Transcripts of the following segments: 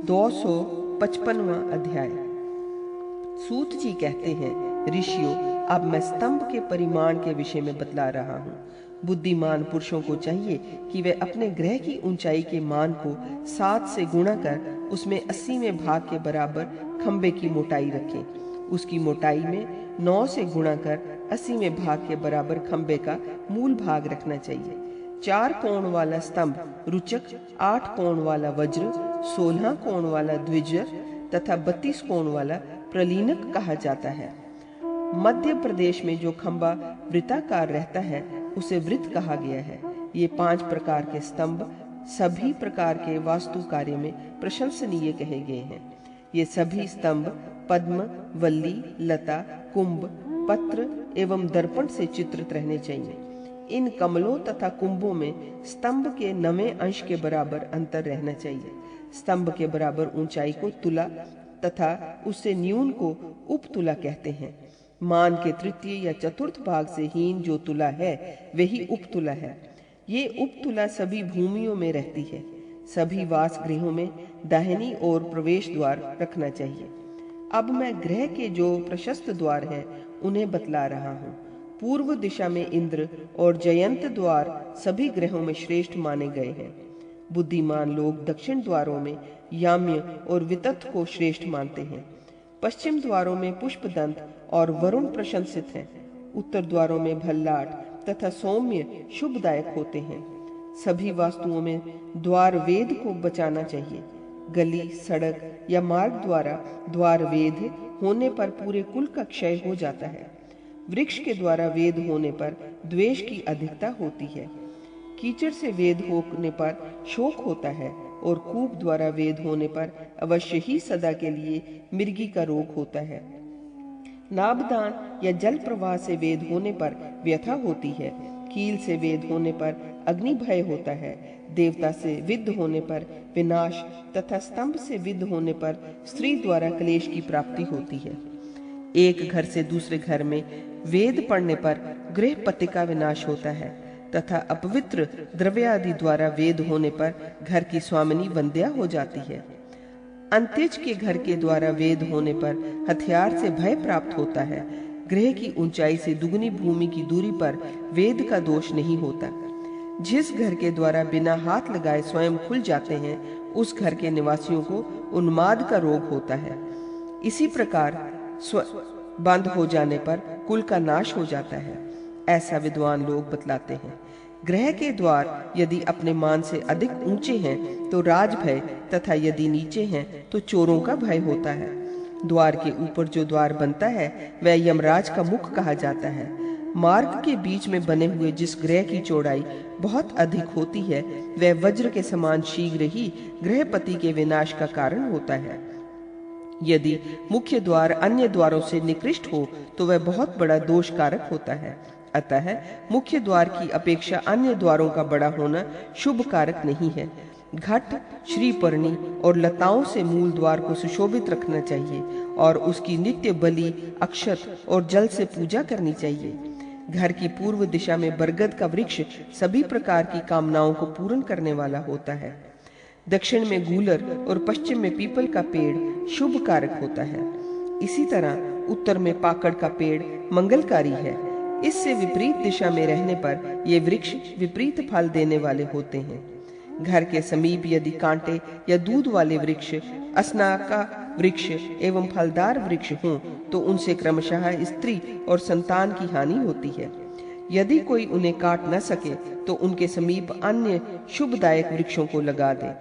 255वां अध्याय। सूत जी कहते हैं, ऋषियों, अब मैं स्तंभ के परिमाण के विषय में बतला रहा हूँ। बुद्धिमान पुरुषों को चाहिए कि वे अपने ग्रह की ऊंचाई के मान को 7 से गुणा कर उसमें 80वें भाग के बराबर खंबे की मोटाई रखें। उसकी मोटाई में 9 से गुणा कर 80वें भाग के बराबर खंबे का मूल भाग रखना चाहिए। 4 कोण वाला स्तंभ रुचक, 8 कोण वाला वज्र, 16 कोण वाला द्विजर तथा 32 कोण वाला प्रलीनक कहा जाता है। मध्य प्रदेश में जो खंबा वृत्ताकार रहता है उसे वृत्त कहा गया है। ये 5 प्रकार के स्तंभ सभी प्रकार के वास्तु कार्य में प्रशंसनीय कहे गए हैं। ये सभी स्तंभ पद्म, वल्ली, लता, कुंभ, पत्र एवं दर्पण से चित्रित रहने चाहिए। इन कमलों तथा कुंभों में स्तंभ के 9वें अंश के बराबर अंतर रहना चाहिए। स्तंभ के बराबर ऊंचाई को तुला तथा उससे न्यून को उपतुला कहते हैं। मान के तृतीय या चतुर्थ भाग से हीन जो तुला है वही उपतुला है। ये उपतुला सभी भूमियों में रहती है। सभी वास गृहों में दाहिनी ओर प्रवेश द्वार रखना चाहिए। अब मैं ग्रह के जो प्रशस्त द्वार हैं उन्हें बतला रहा हूँ। पूर्व दिशा में इंद्र और जयंत द्वार सभी ग्रहों में श्रेष्ठ माने गए हैं। बुद्धिमान लोग दक्षिण द्वारों में याम्य और वितथ को श्रेष्ठ मानते हैं। पश्चिम द्वारों में पुष्पदंत और वरुण प्रशंसित हैं। उत्तर द्वारों में भल्लाट तथा सौम्य शुभदायक होते हैं। सभी वास्तुओं में द्वार वेद को बचाना चाहिए। गली, सड़क या मार्ग द्वारा द्वार वेद होने पर पूरे कुल का क्षय हो जाता है। वृक्ष के द्वारा वेद होने पर द्वेष की अधिकता होती है। कीचड़ से वेद होने पर शोक होता है और कूप द्वारा वेद होने पर अवश्य ही सदा के लिए मिर्गी का रोग होता है। नाभदान या जल प्रवाह से वेद होने पर व्यथा होती है। कील से वेद होने पर अग्नि भय होता है। देवता से विद्ध होने पर विनाश तथा स्तंभ से विद्ध होने पर स्त्री द्वारा क्लेश की प्राप्ति होती है। एक घर से दूसरे घर में वेद पढ़ने पर गृहपति का विनाश होता है तथा अपवित्र द्रव्य आदि द्वारा वेद होने पर घर की स्वामिनी वंध्या हो जाती है। अंत्यज के घर के द्वारा वेद होने पर हथियार से भय प्राप्त होता है। गृह की ऊंचाई से दुगनी भूमि की दूरी पर वेद का दोष नहीं होता। जिस घर के द्वारा बिना हाथ लगाए स्वयं खुल जाते हैं उस घर के निवासियों को उन्माद का रोग होता है। इसी प्रकार बंद हो जाने पर कुल का नाश हो जाता है, ऐसा विद्वान लोग बतलाते हैं। ग्रह के द्वार यदि अपने मान से अधिक ऊंचे हैं तो राज भय तथा यदि नीचे हैं तो चोरों का भय होता है। द्वार के ऊपर जो द्वार बनता है वह यमराज का मुख कहा जाता है। मार्ग के बीच में बने हुए जिस ग्रह की चौड़ाई बहुत अधिक होती है वह वज्र के समान शीघ्र ही गृहपति के विनाश का कारण होता है। यदि मुख्य द्वार अन्य द्वारों से निकृष्ट हो तो वह बहुत बड़ा दोष कारक होता है। अतः मुख्य द्वार की अपेक्षा अन्य द्वारों का बड़ा होना शुभ कारक नहीं है। घट, श्रीपर्णी और लताओं से मूल द्वार को सुशोभित रखना चाहिए और उसकी नित्य बलि, अक्षत और जल से पूजा करनी चाहिए। घर की पूर्व दिशा में बरगद का वृक्ष सभी प्रकार की कामनाओं को पूर्ण करने वाला होता है। दक्षिण में गूलर और पश्चिम में पीपल का पेड़ शुभ कारक होता है। इसी तरह उत्तर में पाकड़ का पेड़ मंगलकारी है। इससे विपरीत दिशा में रहने पर ये वृक्ष विपरीत फल देने वाले होते हैं। घर के समीप यदि कांटे या दूध वाले वृक्ष, असनाका वृक्ष एवं फलदार वृक्ष हों तो उनसे क्रमशः स्त्री और संतान की हानि होती है। यदि कोई उन्हें काट न सके तो उनके समीप अन्य शुभदायक वृक्षों को लगा दे।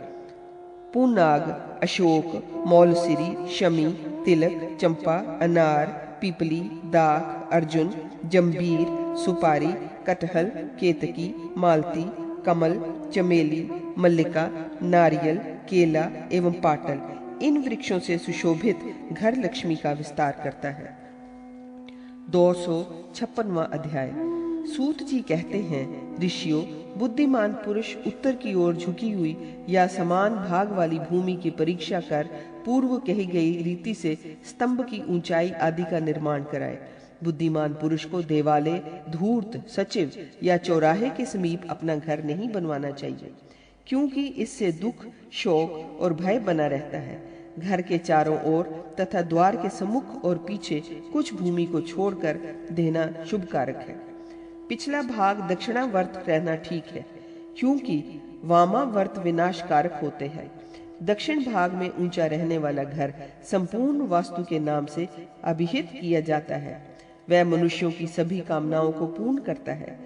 पूनाग, अशोक, मौलसिरी, शमी, तिलक, चंपा, अनार, पीपली, दाख, अर्जुन, जंबीर, सुपारी, कटहल, केतकी, मालती, कमल, चमेली, मल्लिका, नारियल, केला एवं पाटल इन वृक्षों से सुशोभित घर लक्ष्मी का विस्तार करता है। 256वां अध्याय। सूत जी कहते हैं, ऋषियों, बुद्धिमान पुरुष उत्तर की ओर झुकी हुई या समान भाग वाली भूमि की परीक्षा कर पूर्व कही गई रीति से स्तंभ की ऊंचाई आदि का निर्माण कराए। बुद्धिमान पुरुष को देवालय, धूर्त, सचिव या चौराहे के समीप अपना घर नहीं बनवाना चाहिए। क्योंकि इससे दुख, शोक और भय बना रहता है। घर के चारों ओर तथा द्वार के सम्मुख और पीछे कुछ भूमि को छोड़कर देना शुभ कारक है। पिछला भाग दक्षिणावर्त रहना ठीक है, क्योंकि वामावर्त विनाश कारक होते हैं। दक्षिण भाग में ऊंचा रहने वाला घर संपूर्ण वास्तु के नाम से अभिहित किया जाता है। वह मनुष्यों की सभी कामनाओं को पूर्ण करता है।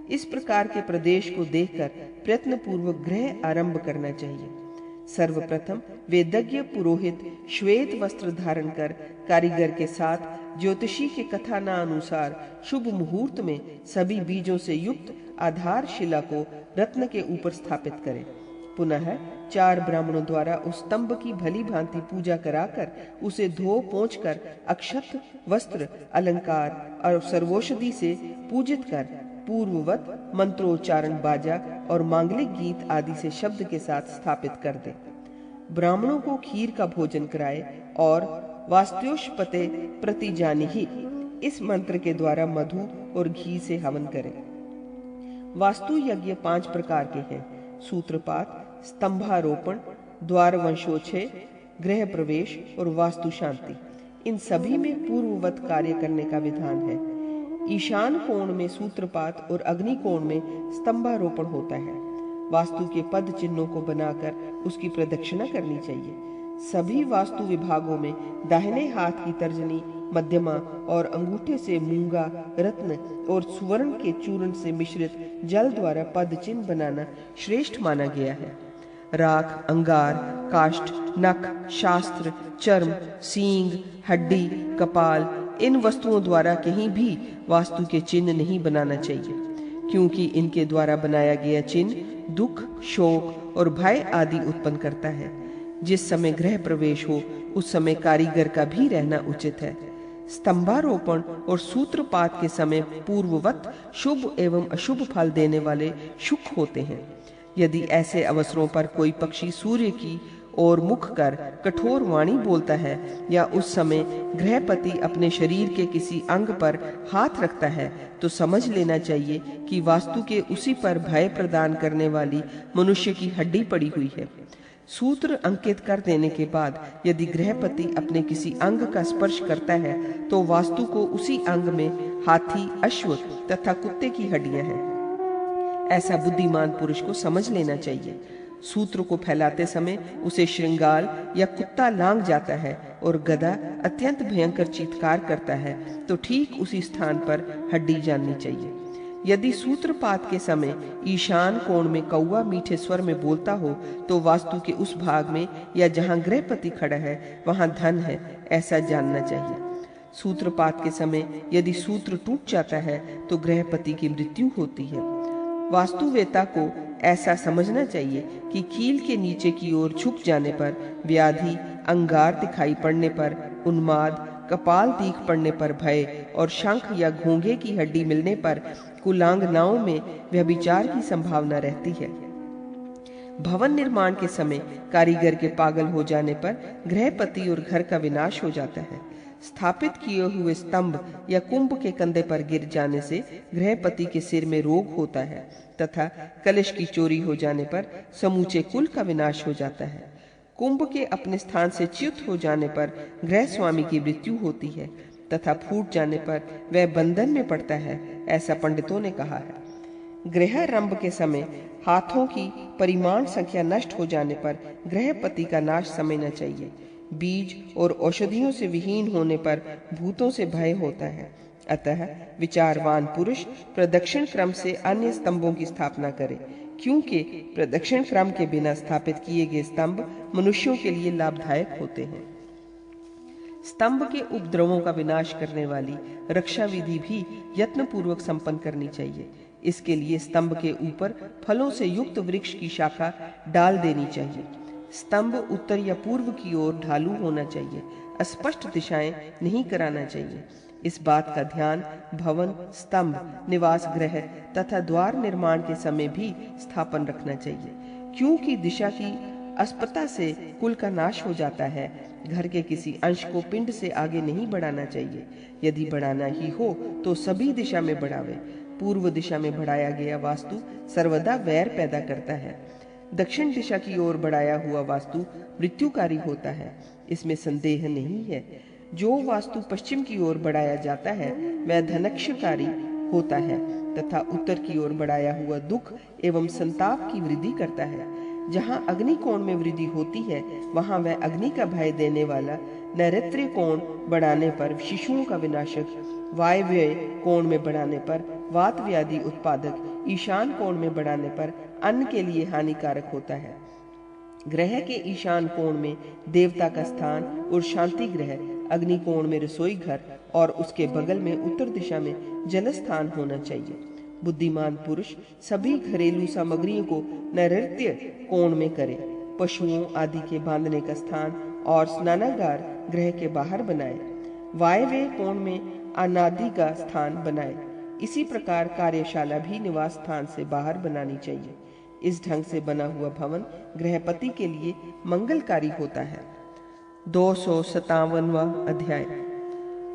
इस प्रकार के प्रदेश को देखकर प्रयत्न पूर्वक गृह आरंभ करना चाहिए। सर्वप्रथम वेदज्ञ पुरोहित श्वेत वस्त्र धारण कर कारीगर के साथ ज्योतिषी के कथनानुसार शुभ मुहूर्त में सभी बीजों से युक्त आधारशिला को रत्न के ऊपर स्थापित करें। पुनः 4 ब्राह्मणों द्वारा उस स्तंभ की भली भांति पूजा कराकर उसे धो पोंछ कर अक्षत, वस्त्र, अलंकार और सर्वौषधि से पूजित कर पूर्ववत मंत्रोच्चारण, बाजा और मांगलिक गीत आदि से शब्द के साथ स्थापित कर दे। ब्राह्मणों को खीर का भोजन कराए और वास्तुष्पते प्रतिजानिहि इस मंत्र के द्वारा मधु और घी से हवन करें। वास्तु यज्ञ 5 प्रकार के हैं: सूत्रपात, स्तंभारोपण, द्वार वंशोच्छेद, गृह प्रवेश और वास्तु शांति। इन सभी में पूर्ववत कार्य करने का विधान है। ईशान कोण में सूत्रपात और अग्नि कोण में स्तंभारोपण होता है। वास्तु के पद चिन्हों को बनाकर उसकी प्रदक्षिणा करनी चाहिए। सभी वास्तु विभागों में दाहिने हाथ की तर्जनी, मध्यमा और अंगूठे से मूंगा, रत्न और सुवर्ण के चूर्ण से मिश्रित जल द्वारा पद चिन्ह बनाना श्रेष्ठ माना गया है। राख, अंगार, काष्ठ, नख, शास्त्र, चर्म, सींग, हड्डी, कपाल इन वस्तुओं द्वारा कहीं भी वास्तु के चिन्ह नहीं बनाना चाहिए, क्योंकि इनके द्वारा बनाया गया चिन्ह दुख, शोक और भय आदि उत्पन्न करता है। जिस समय गृह प्रवेश हो उस समय कारीगर का भी रहना उचित है। स्तंभारोपण और सूत्रपात के समय पूर्ववत शुभ एवं अशुभ फल देने वाले शुभ होते हैं। यदि ऐसे अवसरों पर कोई पक्षी सूर्य की ओर मुख कर कठोर वाणी बोलता है या उस समय गृहपति अपने शरीर के किसी अंग पर हाथ रखता है तो समझ लेना चाहिए कि वास्तु के उसी पर भय प्रदान करने वाली मनुष्य की हड्डी पड़ी हुई है। सूत्र अंकित कर देने के बाद यदि गृहपति अपने किसी अंग का स्पर्श करता है तो वास्तु को उसी अंग में हाथी, अश्व तथा कुत्ते की हड्डियां हैं। ऐसा बुद्धिमान पुरुष को समझ लेना चाहिए। सूत्र को फैलाते समय उसे श्रृंगाल या कुत्ता लांग जाता है और गधा अत्यंत भयंकर चीत्कार करता है तो ठीक उसी स्थान पर हड्डी जाननी चाहिए। यदि सूत्रपात के समय ईशान कोण में कौवा मीठे स्वर में बोलता हो तो वास्तु के उस भाग में या जहां गृहपति खड़ा है वहां धन है, ऐसा जानना चाहिए। सूत्रपात के समय यदि सूत्र टूट जाता है तो गृहपति की मृत्यु होती है। वास्तुवेता को ऐसा समझना चाहिए कि कील के नीचे की ओर झुक जाने पर व्याधि, अंगार दिखाई पड़ने पर उन्माद, कपाल दीख पड़ने पर भय और शंख या घोंघे की हड्डी मिलने पर कुलांगनाओं में व्यभिचार की संभावना रहती है। भवन निर्माण के समय कारीगर के पागल हो जाने पर गृहपति और घर का विनाश हो जाता है। स्थापित किए हुए स्तंभ या कुंभ के कंधे पर गिर जाने से गृहपति के सिर में रोग होता है तथा कलश की चोरी हो जाने पर समूचे कुल का विनाश हो जाता है। कुंभ के अपने स्थान से च्युत हो जाने पर गृह स्वामी की मृत्यु होती है तथा फूट जाने पर वह बंधन में पड़ता है, ऐसा पंडितों ने कहा है। गृहारंभ के समय हाथों की परिमाण संख्या नष्ट हो जाने पर गृहपति का नाश समझना चाहिए। बीज और औषधियों से विहीन होने पर भूतों से भय होता है। अतः विचारवान पुरुष प्रदक्षिण क्रम से अन्य स्तंभों की स्थापना करे, क्योंकि प्रदक्षिण क्रम के बिना स्थापित किए गए स्तंभ मनुष्यों के लिए लाभदायक होते हैं। स्तंभ के उपद्रवों का विनाश करने वाली रक्षा विधि भी यत्न पूर्वक संपन्न करनी चाहिए। इसके लिए स्तंभ के ऊपर फलों से युक्त वृक्ष की शाखा डाल देनी चाहिए। स्तंभ उत्तर या पूर्व की ओर ढालू होना चाहिए। अस्पष्ट दिशाएं नहीं कराना चाहिए। इस बात का ध्यान भवन, स्तंभ, निवास गृह तथा द्वार निर्माण के समय भी स्थापन रखना चाहिए, क्योंकि दिशा की अस्पता से कुल का नाश हो जाता है। घर के किसी अंश को पिंड से आगे नहीं बढ़ाना चाहिए। यदि बढ़ाना ही हो तो सभी दिशा में बढ़ावे। पूर्व दिशा में बढ़ाया गया वास्तु सर्वदा वैर पैदा करता है। दक्षिण दिशा की ओर बढ़ाया हुआ वास्तु मृत्युकारी होता है, इसमें संदेह नहीं है। जो वास्तु पश्चिम की ओर बढ़ाया जाता है वह धनक्षकारी होता है तथा उत्तर की ओर बढ़ाया हुआ दुख एवं संताप की वृद्धि करता है। जहाँ अग्नि कोण में वृद्धि होती है वहाँ वह अग्नि का भय देने वाला, नैऋत्य कोण बढ़ाने पर शिशुओं का विनाशक, वायव्य कोण में बढ़ाने पर वात व्याधि उत्पादक, ईशान कोण में बढ़ाने पर अन्न के लिए हानिकारक होता है। ग्रह के ईशान कोण में देवता का स्थान और शांति ग्रह, अग्नि कोण में रसोई घर और उसके बगल में उत्तर दिशा में जल स्थान होना चाहिए। बुद्धिमान पुरुष सभी घरेलू सामग्रियों को नैऋत्य कोण में करे, पशुओं आदि के बांधने का स्थान और स्नानागार ग्रह के बाहर बनाए, वायव्य कोण में अनादि का स्थान बनाए। इसी प्रकार कार्यशाला भी निवास स्थान से बाहर बनानी चाहिए। इस ढंग से बना हुआ भवन गृहपति के लिए मंगलकारी होता है। 257वां अध्याय।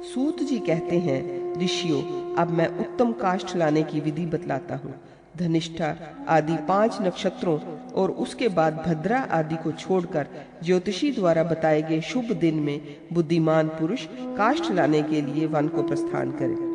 सूत जी कहते हैं, ऋषियों, अब मैं उत्तम काष्ठ लाने की विधि बतलाता हूँ। धनिष्ठा आदि 5 नक्षत्रों और उसके बाद भद्रा आदि को छोड़कर ज्योतिषी द्वारा बताए गए शुभ दिन में बुद्धिमान पुरुष काष्ठ लाने के लिए वन को प्रस्थान करे।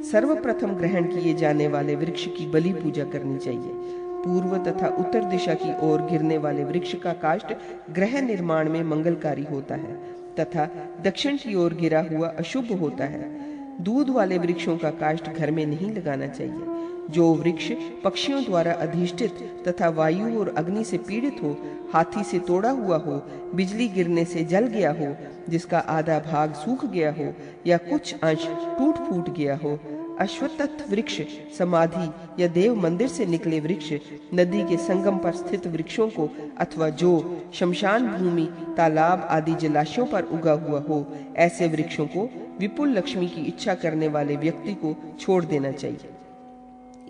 सर्वप्रथम ग्रहण किए जाने वाले वृक्ष की बलि पूजा करनी चाहिए। पूर्व तथा उत्तर दिशा की ओर गिरने वाले वृक्ष का काष्ठ गृह निर्माण में मंगलकारी होता है तथा दक्षिण की ओर गिरा हुआ अशुभ होता है। दूध वाले वृक्षों का काष्ठ घर में नहीं लगाना चाहिए। जो वृक्ष पक्षियों द्वारा अधिष्ठित तथा वायु और अग्नि से पीड़ित हो, हाथी से तोड़ा हुआ हो, बिजली गिरने से जल गया हो, जिसका आधा भाग सूख गया हो या कुछ अंश टूट फूट गया हो, अश्वत्थ वृक्ष, समाधि या देव मंदिर से निकले वृक्ष, नदी के संगम पर स्थित वृक्षों को अथवा जो शमशान भूमि, तालाब आदि जलाशयों पर उगा हुआ हो, ऐसे वृक्षों को विपुल लक्ष्मी की इच्छा करने वाले व्यक्ति को छोड़ देना चाहिए।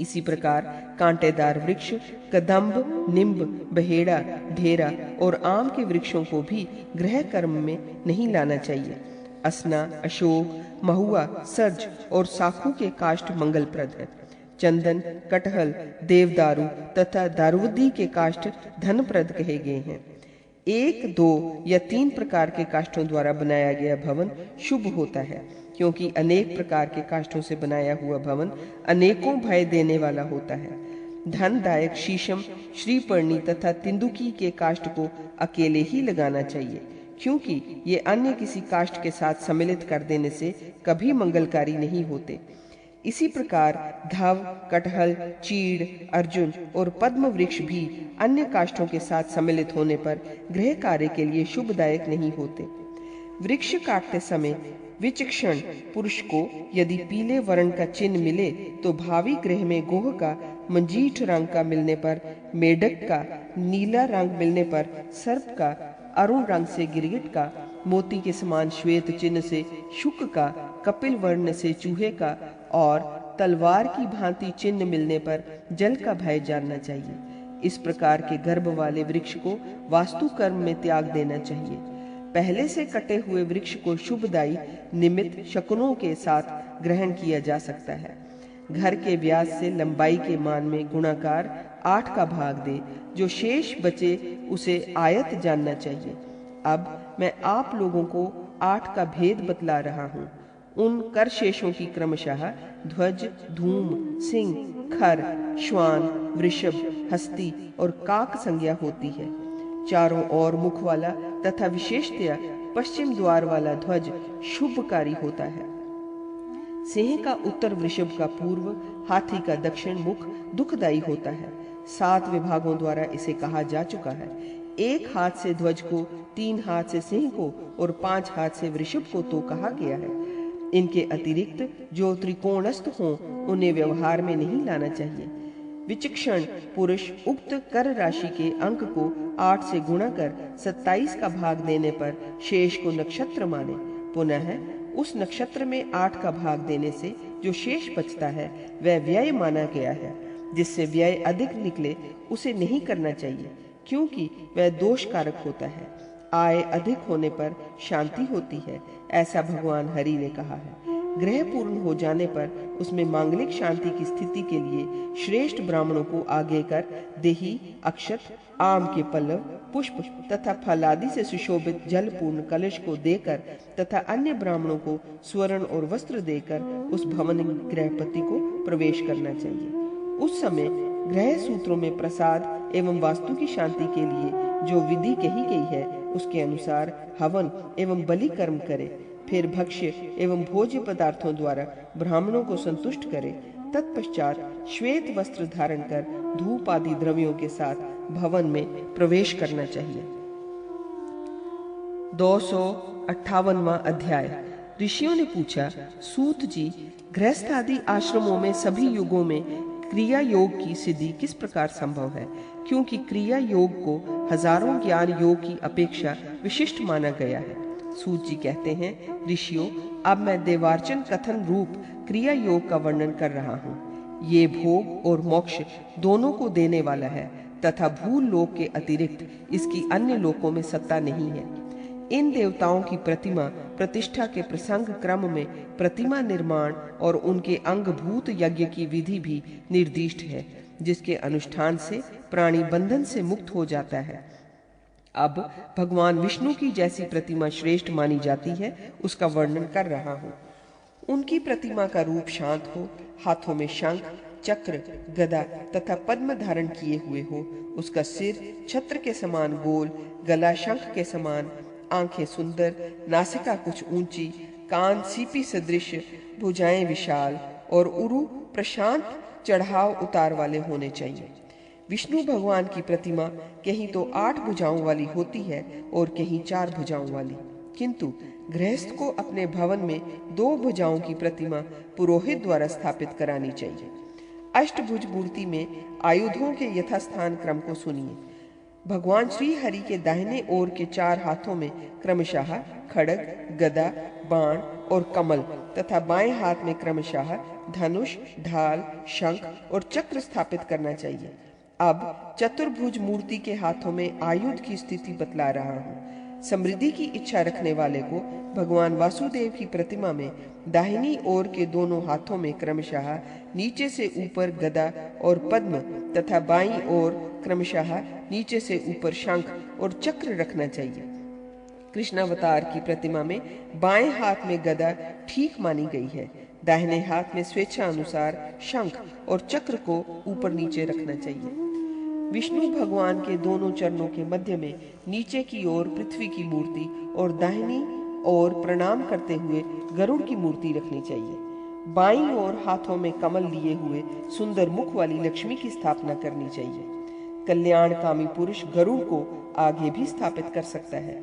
इसी प्रकार कांटेदार वृक्ष, कदम्ब, निम्ब, बहेड़ा, ढेरा और आम के वृक्षों को भी गृह कर्म में नहीं लाना चाहिए। असना, अशोक, महुआ, सर्ज और साखू के काष्ठ मंगलप्रद है। चंदन, कटहल, देवदारू तथा दारूदी के काष्ठ धनप्रद कहे गए हैं। 1, 2 या 3 प्रकार के काष्ठों द्वारा बनाया गया भवन शुभ होता है, क्योंकि अनेक प्रकार के काष्ठों से बनाया हुआ भवन अनेकों भय देने वाला होता है। धनदायक शीशम, श्रीपर्णी तथा तिंदुकी के काष्ठ को अकेले ही लगाना चाहिए, क्योंकि ये अन्य किसी काष्ठ के साथ सम्मिलित कर देने से कभी मंगलकारी नहीं होते। इसी प्रकार धव, कटहल, चीड़, अर्जुन और पद्म वृक्ष भी अन्य काष्ठों के साथ सम्मिलित होने पर गृह कार्य के लिए शुभदायक नहीं होते। वृक्ष काटते समय विचक्षण पुरुष को यदि पीले वर्ण का चिन्ह मिले तो भावी गृह में गोह का, मंजीठ रंग का मिलने पर मेढक का, नीला रंग मिलने पर सर्प का, अरुण रंग से गिरगिट का, मोती के समान श्वेत चिन्ह से शुक का, कपिल वर्ण से चूहे का और तलवार की भांति चिन्ह मिलने पर जल का भय जानना चाहिए। इस प्रकार के गर्भ वाले वृक्ष को वास्तु कर्म में त्याग देना चाहिए। पहले से कटे हुए वृक्ष को शुभदायी निमित्त शकुनों के साथ ग्रहण किया जा सकता है। घर के व्यास से लंबाई के मान में गुणाकार 8 का भाग दे, जो शेष बचे उसे आयत जानना चाहिए। अब मैं आप लोगों को 8 का भेद बतला रहा हूँ। उन कर शेषों की क्रमशः ध्वज, धूम, सिंह, खर, श्वान, वृषभ, हस्ती और काक संज्ञा होती है। चारों ओर मुख वाला तथा विशेषतया पश्चिम द्वार वाला ध्वज शुभकारी होता है। सिंह का उत्तर, वृषभ का पूर्व, हाथी का दक्षिण मुख दुखदायी होता है। 7 विभागों द्वारा इसे कहा जा चुका है। 1 हाथ से ध्वज को, 3 हाथ से सिंह को और 5 हाथ से वृषभ को तो कहा गया है। इनके अतिरिक्त जो त्रिकोणस्थ हों उन्हें व्यवहार में नहीं लाना चाहिए। विचक्षण पुरुष उक्त कर राशि के अंक को 8 से गुणा कर 27 का भाग देने पर शेष को नक्षत्र माने। पुनः उस नक्षत्र में 8 का भाग देने से जो शेष बचता है वह व्यय माना गया है। जिससे व्यय अधिक निकले उसे नहीं करना चाहिए, क्योंकि वह दोष कारक होता है। आय अधिक होने पर शांति होती है, ऐसा भगवान हरि ने कहा है। ग्रह पूर्ण हो जाने पर उसमें मांगलिक शांति की स्थिति के लिए श्रेष्ठ ब्राह्मणों को आगे कर देही, अक्षत, आम के पल्लव, पुष्प तथा फल आदि से सुशोभित जल पूर्ण कलश को देकर तथा अन्य ब्राह्मणों को स्वर्ण और वस्त्र देकर उस भवन गृहपति को प्रवेश करना चाहिए। उस समय ग्रह सूत्रों में प्रसाद एवं वास्तु की शांति के लिए जो विधि कही गई है उसके अनुसार हवन एवं बलि कर्म करे, फिर भक्ष्य एवं भोज्य पदार्थों द्वारा ब्राह्मणों को संतुष्ट करे। तत्पश्चात श्वेत वस्त्र धारण कर धूप आदि द्रव्यों के साथ भवन में प्रवेश करना चाहिए। 258वां अध्याय। ऋषियों ने पूछा, सूत जी, गृहस्थ आदि आश्रमों में सभी युगों में क्रिया योग की सिद्धि किस प्रकार संभव है? क्योंकि क्रिया योग को हजारों ज्ञान योग की अपेक्षा विशिष्ट माना गया है। सूत जी कहते हैं, ऋषियों, अब मैं देवार्चन कथन रूप क्रिया योग का वर्णन कर रहा हूँ। ये भोग और मोक्ष दोनों को देने वाला है तथा भूल लोक के अतिरिक्त इसकी अन्य लोकों में सत्ता नहीं है। इन देवताओं की प्रतिमा प्रतिष्ठा के प्रसंग क्रम में प्रतिमा निर्माण और उनके अंगभूत यज्ञ की विधि भी निर्दिष्ट है, जिसके अनुष्ठान से प्राणी बंधन से मुक्त हो जाता है। अब भगवान विष्णु की जैसी प्रतिमा श्रेष्ठ मानी जाती है उसका वर्णन कर रहा हूँ। उनकी प्रतिमा का रूप शांत हो, हाथों में शंख, चक्र, गदा तथा पद्म धारण किए हुए हो, उसका सिर छत्र के समान गोल, गला शंख के समान, आंखें सुंदर, नासिका कुछ ऊंची, कान सीपी सदृश, भुजाएं विशाल और उरु प्रशांत चढ़ाव उतार वाले होने चाहिए। विष्णु भगवान की प्रतिमा कहीं तो 8 भुजाओं वाली होती है और कहीं 4 भुजाओं वाली, किंतु गृहस्थ को अपने भवन में 2 भुजाओं की प्रतिमा पुरोहित द्वारा स्थापित करानी चाहिए। अष्टभुज मूर्ति में आयुधों के यथास्थान क्रम को सुनिए। भगवान श्री हरि के दाहिने ओर के 4 हाथों में क्रमशः खड्ग, गदा, बाण और कमल तथा बाएं हाथ में क्रमशः धनुष, ढाल, शंख और चक्र स्थापित करना चाहिए। अब चतुर्भुज मूर्ति के हाथों में आयुध की स्थिति बतला रहा हूँ। समृद्धि की इच्छा रखने वाले को भगवान वासुदेव की प्रतिमा में दाहिनी ओर के दोनों हाथों में क्रमशः नीचे से ऊपर गदा और पद्म तथा बाईं ओर क्रमशः नीचे से ऊपर शंख और चक्र रखना चाहिए। कृष्णावतार की प्रतिमा में बाएं हाथ में गदा ठीक मानी गई है, दाहिने हाथ में स्वेच्छा अनुसार शंख और चक्र को ऊपर नीचे रखना चाहिए। विष्णु भगवान के दोनों चरणों के मध्य में नीचे की ओर पृथ्वी की मूर्ति और दाहिनी ओर प्रणाम करते हुए गरुड़ की मूर्ति रखनी चाहिए। बाईं ओर हाथों में कमल लिए हुए सुंदर मुख वाली लक्ष्मी की स्थापना करनी चाहिए। कल्याणकामी पुरुष गरुड़ को आगे भी स्थापित कर सकता है।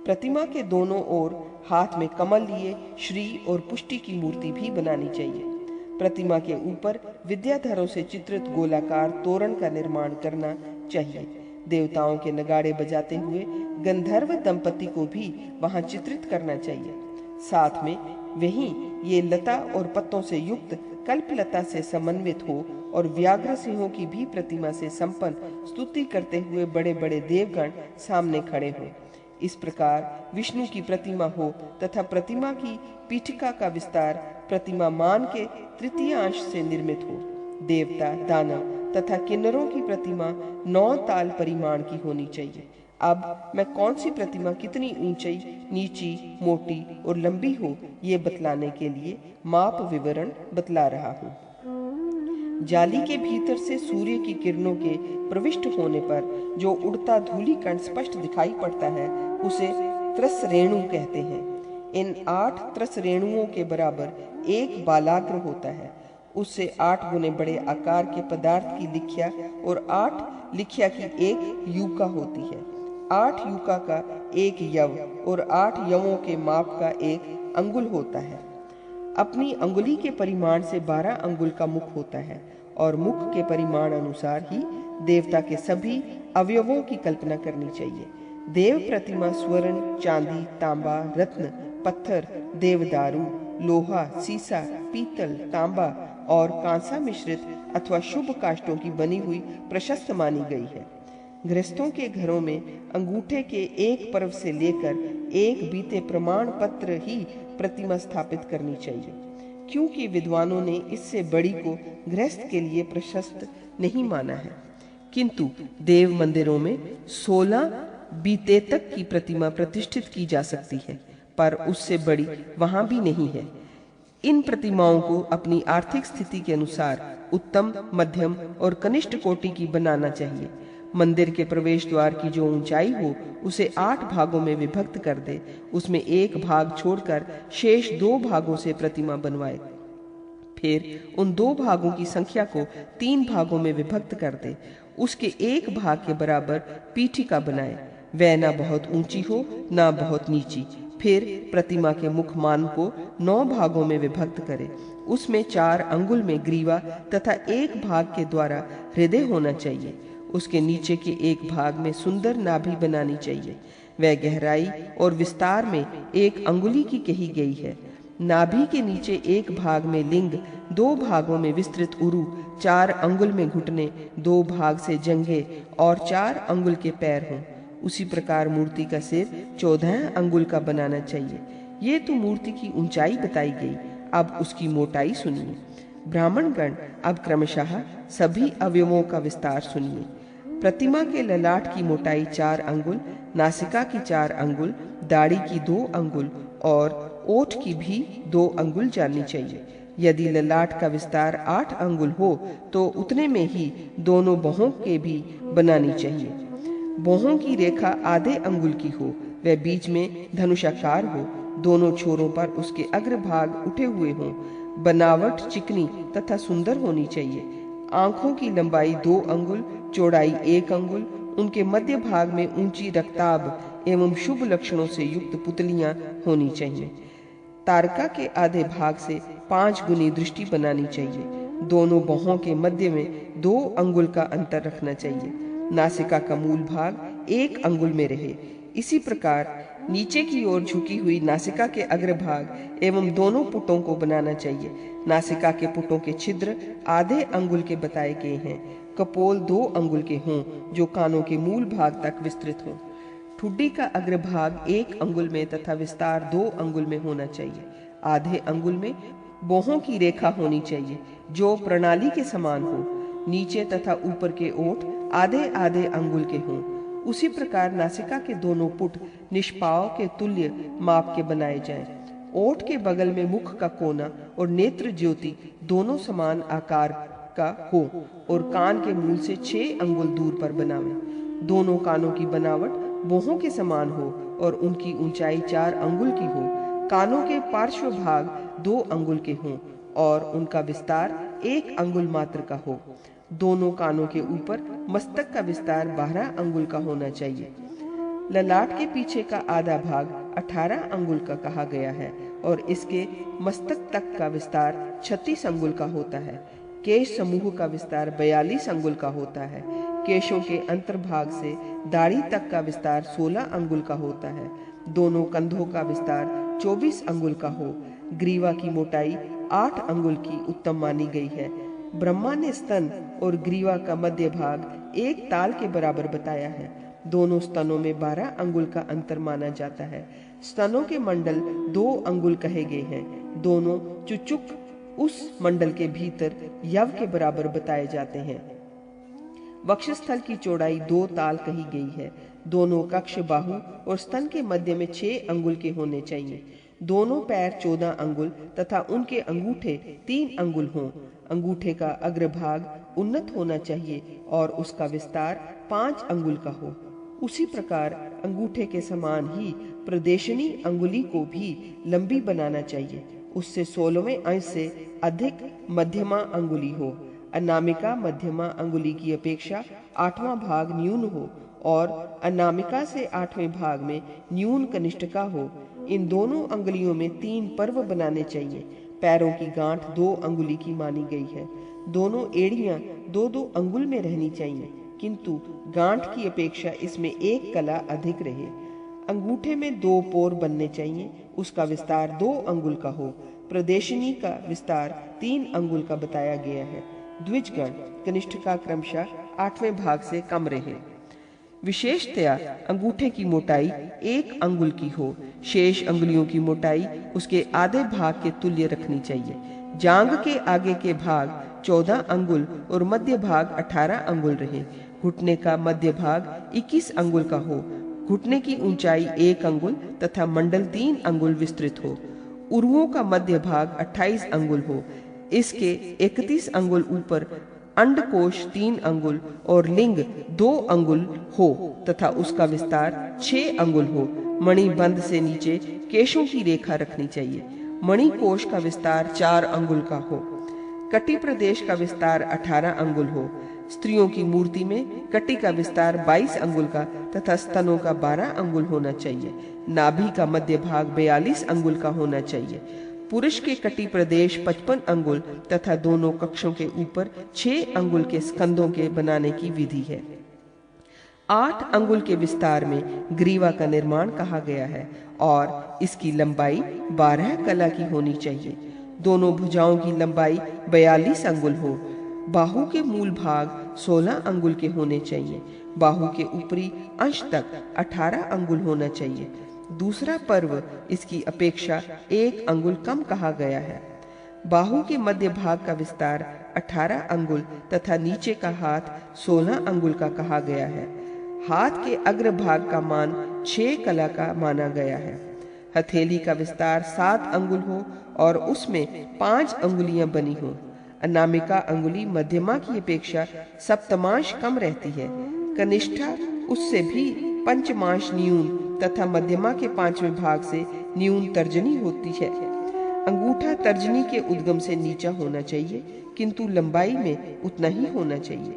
प्रतिमा के दोनों ओर हाथ में कमल लिए श्री और पुष्टि की मूर्ति भी बनानी चाहिए। प्रतिमा के ऊपर विद्याधरों से चित्रित गोलाकार तोरण का निर्माण करना चाहिए। देवताओं के नगाड़े बजाते हुए गंधर्व दंपति को भी वहां चित्रित करना चाहिए। साथ में वहीं ये लता और पत्तों से युक्त कल्पलता से समन्वित हो और व्याघ्र सिंहों की भी प्रतिमा से संपन्न स्तुति करते हुए बड़े बड़े देवगण सामने खड़े हों। इस प्रकार विष्णु की प्रतिमा हो तथा प्रतिमा की पीठिका का विस्तार प्रतिमा मान के तृतीय अंश से निर्मित हो। देवता, दानव तथा किन्नरों की प्रतिमा 9 ताल परिमाण की होनी चाहिए। अब मैं कौन सी प्रतिमा कितनी ऊंची, नीची, मोटी और लंबी हो ये बतलाने के लिए माप विवरण बतला रहा हूँ। जाली के भीतर से सूर्य की किरणों के प्रविष्ट होने पर जो उड़ता धूली कण स्पष्ट दिखाई पड़ता है उसे त्रस रेणु कहते हैं। इन 8 त्रस रेणुओं के बराबर एक बालाग्र होता है। उससे 8 गुने बड़े आकार के पदार्थ की लिख्या और 8 लिख्या की एक यूका होती है। 8 यूका का एक यव और 8 यवों के माप का एक अंगुल होता है। अपनी अंगुली के परिमाण से 12 अंगुल का मुख होता है और मुख के परिमाण अनुसार ही देवता के सभी अवयवों की कल्पना करनी चाहिए। देव प्रतिमा स्वर्ण, चांदी, तांबा, रत्न, पत्थर, देवदारू, लोहा, सीसा, पीतल, तांबा और कांसा मिश्रित अथवा शुभ काष्ठों की बनी हुई प्रशस्त मानी गई है। गृहस्थों के घरों में अंगूठे के एक पर्व से लेकर एक बीते प्रमाण पत्र ही प्रतिमा स्थापित करनी चाहिए। क्योंकि विद्वानों ने इससे बड़ी को गृहस्थ के लिए प्रशस्त नहीं माना है। किंतु देव मंदिरों में 16 बीते तक की प्रतिमा प्रतिष्ठित की जा सकती है, पर उससे बड़ी वहां भी नहीं है। इन प्रतिमाओं को अपनी आर्थिक स्थिति के अनुसार उत्तम, मध्यम और कनिष्ठ कोटि की बनाना चाहिए। मंदिर के प्रवेश द्वार की जो ऊंचाई हो उसे 8 भागों में विभक्त कर दे, उसमें एक भाग छोड़कर शेष 2 भागों से प्रतिमा बनवाए। फिर उन 2 भागों की संख्या को 3 भागों में विभक्त कर दे, उसके एक भाग के बराबर पीठिका बनाए। वह न बहुत ऊंची हो न बहुत नीची। फिर प्रतिमा के मुख मान को 9 भागों में विभक्त करे, उसमें 4 अंगुल में ग्रीवा तथा एक भाग के द्वारा हृदय होना चाहिए। उसके नीचे के एक भाग में सुंदर नाभि बनानी चाहिए। वह गहराई और विस्तार में 1 अंगुली की कही गई है। नाभि के नीचे एक भाग में लिंग, 2 भागों में विस्तृत उरु, 4 अंगुल में घुटने, 2 भाग से जंघे और 4 अंगुल के पैर हों। उसी प्रकार मूर्ति का सिर 14 अंगुल का बनाना चाहिए। ये तो मूर्ति की ऊंचाई बताई गई, अब उसकी मोटाई सुनिए। ब्राह्मण गण अब क्रमशः सभी अवयवों का विस्तार सुनिए। प्रतिमा के ललाट की मोटाई 4 अंगुल, नासिका की 4 अंगुल, दाढ़ी की 2 अंगुल और ओठ की भी 2 अंगुल जाननी चाहिए। यदि ललाट का विस्तार 8 अंगुल हो तो उतने में ही दोनों बाहों के भी बनानी चाहिए। बाहों की रेखा आधे अंगुल की हो, वह बीच में धनुषाकार हो, दोनों छोरों पर उसके अग्रभाग उठे हुए हों। बनावट चिकनी तथा सुंदर होनी चाहिए। आंखों की लंबाई 2 अंगुल, चौड़ाई 1 अंगुल, उनके मध्य भाग में ऊंची रक्ताभ एवं शुभ लक्षणों से युक्त पुतलियां होनी चाहिए। तारका के आधे भाग से 5 गुनी दृष्टि बनानी चाहिए। दोनों बाहों के मध्य में 2 अंगुल का अंतर रखना चाहिए। नासिका का मूल भाग 1 अंगुल में रहे। इसी प्रकार नीचे की ओर झुकी हुई नासिका के अग्रभाग एवं दोनों पुटों को बनाना चाहिए। नासिका के पुटों के छिद्र आधे अंगुल के बताए गए हैं। कपोल 2 अंगुल के हों जो कानों के मूल भाग तक विस्तृत हों। ठुड्डी का अग्रभाग 1 अंगुल में तथा विस्तार 2 अंगुल में होना चाहिए। आधे अंगुल में बाहों की रेखा होनी चाहिए जो प्रणाली के समान हो। नीचे तथा ऊपर के ओठ आधे आधे अंगुल के हों। उसी प्रकार नासिका के दोनों पुट निष्पाव के तुल्य माप के बनाए जाएं। ओठ के बगल में मुख का कोना और नेत्र ज्योति दोनों समान आकार का हो और कान के मूल से 6 अंगुल दूर पर बनावें। दोनों कानों की बनावट बाहों के समान हो और उनकी ऊंचाई 4 अंगुल की हो। कानों के पार्श्व भाग 2 अंगुल के हों और उनका विस्तार 1 अंगुल मात्र का हो। दोनों कानों के ऊपर मस्तक का विस्तार 12 अंगुल का होना चाहिए। ललाट के पीछे का आधा भाग 18 अंगुल का कहा गया है और इसके मस्तक तक का विस्तार 36 अंगुल का होता है। केश समूह का विस्तार 42 अंगुल का होता है। केशों के अंतर्भाग से दाढ़ी तक का विस्तार 16 अंगुल का होता है। दोनों कंधों का विस्तार 24 अंगुल का हो। ग्रीवा की मोटाई 8 अंगुल की उत्तम मानी गई है। ब्रह्मा ने स्तन और ग्रीवा का मध्य भाग 1 ताल के बराबर बताया है। दोनों स्तनों में 12 अंगुल का अंतर माना जाता है। स्तनों के मंडल 2 अंगुल कहे गए हैं। दोनों चुचुक उस मंडल के भीतर यव के बराबर बताए जाते हैं। वक्षस्थल की चौड़ाई 2 ताल कही गई है। दोनों कक्ष बाहु और स्तन के मध्य में 6 अंगुल के होने चाहिए। दोनों पैर 14 अंगुल तथा उनके अंगूठे 3 अंगुल हों। अंगूठे का अग्रभाग उन्नत होना चाहिए और उसका विस्तार 5 अंगुल का हो। उसी प्रकार अंगूठे के समान ही प्रदेशनी अंगुली को भी लंबी बनाना चाहिए। उससे 16वें अंश से अधिक मध्यमा अंगुली हो। अनामिका मध्यमा अंगुली की अपेक्षा 8वां भाग न्यून हो और अनामिका से 8वें भाग में न्यून कनिष्ठिका हो। इन दोनों अंगुलियों में 3 पर्व बनाने चाहिए। पैरों की गांठ 2 अंगुली की मानी गई है। दोनों एड़ियां 2-2 अंगुल में रहनी चाहिए, किंतु गांठ की अपेक्षा इसमें 1 कला अधिक रहे। अंगूठे में 2 पोर बनने चाहिए। उसका विस्तार 2 अंगुल का हो। प्रदेशनी का विस्तार 3 अंगुल का बताया गया है। द्विजगण कनिष्ठिका क्रमशः 8वें भाग से कम रहे। विशेषतया अंगूठे की मोटाई 1 अंगुल की हो, शेष अंगुलियों की मोटाई उसके आधे भाग के तुल्य रखनी चाहिए। जांघ के आगे के भाग 14 अंगुल और मध्य भाग 18 अंगुल रहे। घुटने का मध्य भाग 21 अंगुल का हो। घुटने की ऊंचाई 1 अंगुल तथा मंडल 3 अंगुल विस्तृत हो। उरुओं का मध्य भाग 28 अंगुल हो। इसके 31 अंगुल ऊपर अंडकोश 3 अंगुल और लिंग 2 अंगुल हो तथा उसका विस्तार 6 अंगुल हो। मणिबंध से नीचे केशों की रेखा रखनी चाहिए। मणिकोश का विस्तार 4 अंगुल का हो। कटी प्रदेश का विस्तार 18 अंगुल हो। स्त्रियों की मूर्ति में कटी का विस्तार 22 अंगुल का तथा स्तनों का 12 अंगुल होना चाहिए। नाभि का मध्य भाग 42 अंगुल का होना चाहिए। पुरुष के कटी प्रदेश 55 अंगुल तथा दोनों कक्षों के ऊपर 6 अंगुल के स्कंधों के बनाने की विधि है। 8 अंगुल के विस्तार में ग्रीवा का निर्माण कहा गया है और इसकी लंबाई 12 कला की होनी चाहिए। दोनों भुजाओं की लंबाई 42 अंगुल हो। बाहु के मूल भाग 16 अंगुल के होने चाहिए। बाहु के ऊपरी अंश तक 18 अंगुल होना चाहिए। दूसरा पर्व इसकी अपेक्षा 1 अंगुल कम कहा गया है। बाहु के मध्य भाग का विस्तार 18 अंगुल तथा नीचे का हाथ 16 अंगुल का कहा गया है। हाथ के अग्र भाग का मान 6 कला का माना गया है। हथेली का विस्तार 7 अंगुल हो और उसमें 5 अंगुलियां बनी हो। अनामिका अंगुली मध्यमा की अपेक्षा सप्तमांश कम रहती है। कनिष्ठा उससे भी पंचमांश न्यून तथा मध्यमा के 5वें भाग से न्यून तर्जनी होती है। अंगूठा तर्जनी के उद्गम से नीचा होना चाहिए, किंतु लंबाई में उतना ही होना चाहिए।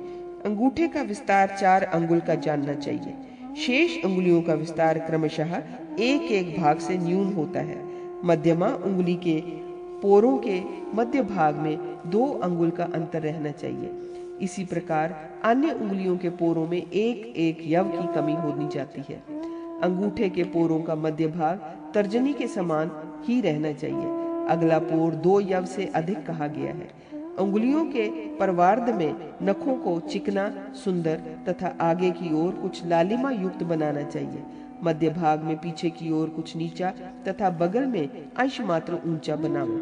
अंगूठे का विस्तार 4 अंगुल का जानना चाहिए। शेष अंगुलियों का विस्तार क्रमशः 1-1 भाग से न्यून होता है। मध्यमा उंगली के पोरों के मध्य भाग में 2 अंगुल का अंतर रहना चाहिए। इसी प्रकार अन्य उंगलियों के पोरों में 1-1 यव की कमी होनी जाती है। अंगूठे के पोरों का मध्य भाग तर्जनी के समान ही रहना चाहिए। अगला पोर 2 यव से अधिक कहा गया है। उंगलियों के परवार्ध में नखों को चिकना, सुंदर तथा आगे की ओर कुछ लालिमा युक्त बनाना चाहिए। मध्य भाग में पीछे की ओर कुछ नीचा तथा बगल में अंश मात्र ऊंचा बनाओ।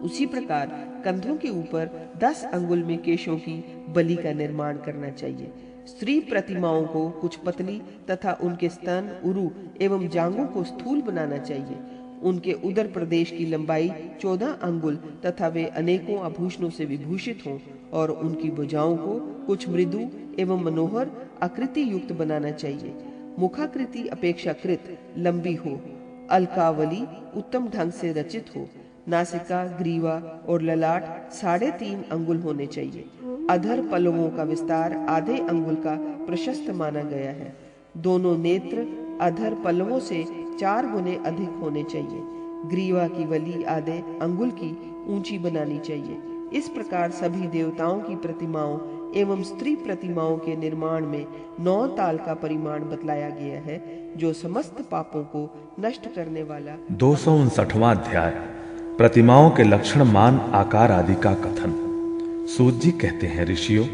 उसी प्रकार कंधों के ऊपर 10 अंगुल में केशों की बलि का निर्माण करना चाहिए। स्त्री प्रतिमाओं को कुछ पतली तथा उनके स्तन, उरु एवं जांघों को स्थूल बनाना चाहिए। उनके उदर प्रदेश की लंबाई 14 अंगुल तथा वे अनेकों आभूषणों से विभूषित हों और उनकी भुजाओं को कुछ मृदु एवं मनोहर आकृति युक्त बनाना चाहिए। मुखाकृति अपेक्षाकृत लंबी हो। अलकावली उत्तम ढंग से रचित हो। नासिका, ग्रीवा और ललाट 3.5 अंगुल होने चाहिए। अधर पल्लवों का विस्तार आधे अंगुल का प्रशस्त माना गया है। दोनों नेत्र अधर पल्लवों से 4 गुने अधिक होने चाहिए। ग्रीवा की वली आधे अंगुल की ऊंची बनानी चाहिए। इस प्रकार सभी देवताओं की प्रतिमाओं एवं स्त्री प्रतिमाओं के निर्माण में 9 ताल का परिमाण बतलाया गया है, जो समस्त पापों को नष्ट करने वाला। 259वां अध्याय प्रतिमाओं के लक्षण, मान, आकार आदि का कथन। सूत जी कहते हैं, ऋषियों,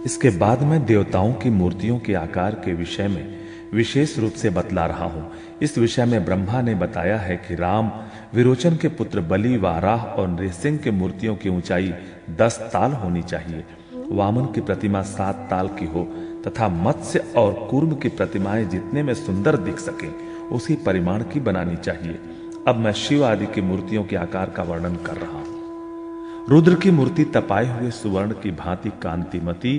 इसके बाद मैं देवताओं की मूर्तियों के आकार के विषय में विशेष रूप से बतला रहा हूं। इस विषय में ब्रह्मा ने बताया है कि राम, विरोचन के पुत्र बलि, वाराह और नृसिंह के मूर्तियों की ऊंचाई 10 ताल होनी चाहिए। वामन की प्रतिमा 7 ताल की हो तथा मत्स्य और कूर्म की प्रतिमाएं जितने में सुंदर दिख सके उसी परिमाण की बनानी चाहिए। अब मैं शिव आदि की मूर्तियों के आकार का वर्णन कर रहा हूं। रुद्र की मूर्ति तपाए हुए सुवर्ण की भांति कांतिमती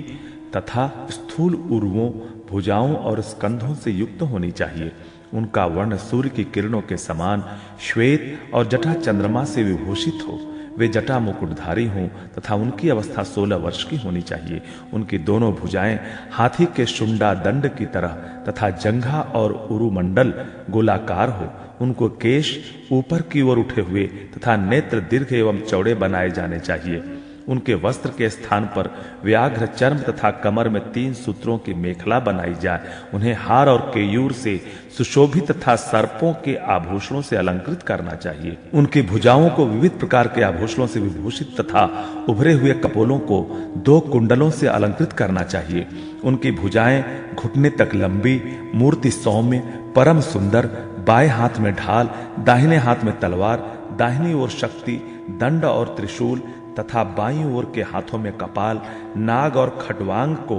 तथा स्थूल उर्वों, भुजाओं और स्कंधों से युक्त होनी चाहिए। उनका वर्ण सूर्य की किरणों के समान श्वेत और जटा चंद्रमा से विभूषित हो। वे जटा मुकुटधारी हों तथा उनकी अवस्था 16 वर्ष की होनी चाहिए। उनकी दोनों भुजाएं हाथी के शुंडा दंड की तरह तथा जंघा और उरुमंडल गोलाकार हो। उनको केश ऊपर की ओर उठे हुए तथा नेत्र दीर्घ एवं चौड़े बनाए जाने चाहिए। उनके वस्त्र के स्थान पर व्याघ्र चर्म तथा कमर में 3 सूत्रों की मेखला बनाई जाए। उन्हें हार और केयूर से सुशोभित तथा सर्पों के आभूषणों से अलंकृत करना चाहिए। उनकी भुजाओं को विविध प्रकार के आभूषणों से विभूषित तथा उभरे हुए कपोलों को 2 कुंडलों से अलंकृत करना चाहिए। उनकी भुजाएं घुटने तक लंबी, मूर्ति सौम्य, परम सुंदर, बाएं हाथ में ढाल, दाहिने हाथ में तलवार, दाहिनी ओर शक्ति, दंड और त्रिशूल तथा बाईं ओर के हाथों में कपाल, नाग और खटवांग को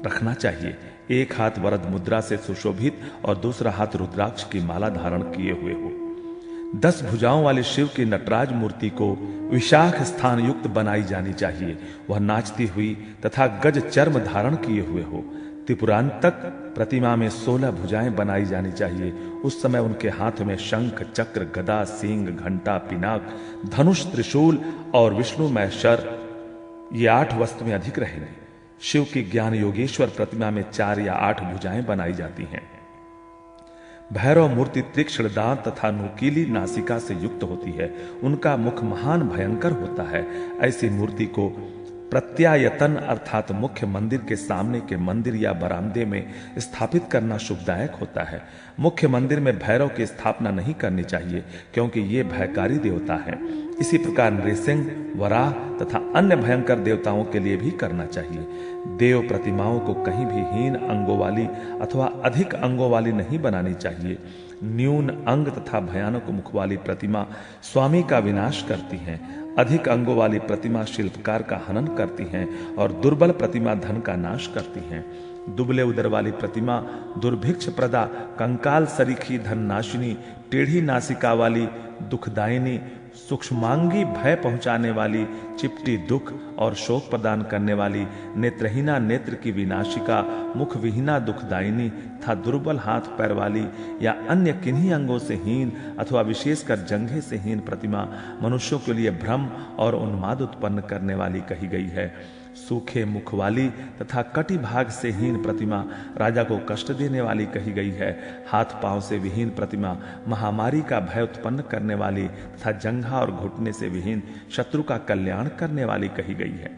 रखना चाहिए। एक हाथ वरद मुद्रा से सुशोभित और दूसरा हाथ रुद्राक्ष की माला धारण किए हुए हो। 10 भुजाओं वाले शिव की नटराज मूर्ति को विशाख स्थान युक्त बनाई जानी चाहिए। वह नाचती हुई तथा गज चर्म धारण किए हुए हो। त्रिपुरांतक प्रतिमा में 16 भुजाएं बनाई जानी चाहिए। उस समय उनके हाथ में शंख, चक्र, गदा, सींग, घंटा, पिनाक, धनुष, त्रिशूल और विष्णुमय शर, ये 8 वस्तु में अधिक रहेंगे। शिव की ज्ञान योगेश्वर प्रतिमा में 4 या 8 भुजाएं बनाई जाती हैं। भैरव मूर्ति तीक्ष्ण दांत तथा नुकीली नासिका से युक्त होती है। उनका मुख महान भयंकर होता है। ऐसी मूर्ति को प्रत्यायतन अर्थात मुख्य मंदिर के सामने के मंदिर या बरामदे में स्थापित करना शुभदायक होता है। मुख्य मंदिर में भैरव की स्थापना नहीं करनी चाहिए, क्योंकि ये भयकारी देवता है। इसी प्रकार नृसिंह, वराह तथा अन्य भयंकर देवताओं के लिए भी करना चाहिए। देव प्रतिमाओं को कहीं भी हीन अंगों वाली अथवा अधिक अंगों वाली नहीं बनानी चाहिए। न्यून अंग तथा भयानक मुख वाली प्रतिमा स्वामी का विनाश करती हैं। अधिक अंगों वाली प्रतिमा शिल्पकार का हनन करती हैं और दुर्बल प्रतिमा धन का नाश करती हैं। दुबले उदर वाली प्रतिमा दुर्भिक्ष प्रदा, कंकाल सरीखी, धन नाशिनी, टेढ़ी नासिका वाली, दुखदायिनी, सूक्ष्मांगी, भय पहुंचाने वाली, चिपटी दुख और शोक प्रदान करने वाली, नेत्रहीना, नेत्र की विनाशिका, मुख विहीना, दुखदायिनी तथा दुर्बल हाथ पैर वाली या अन्य किन्हीं अंगों से हीन अथवा विशेषकर जंघे से हीन प्रतिमा मनुष्यों के लिए भ्रम और उन्माद उत्पन्न करने वाली कही गई है। सूखे मुख वाली तथा कटी भाग से हीन प्रतिमा राजा को कष्ट देने वाली कही गई है। हाथ पांव से विहीन प्रतिमा महामारी का भय उत्पन्न करने वाली तथा जंघा और घुटने से विहीन शत्रु का कल्याण करने वाली कही गई है।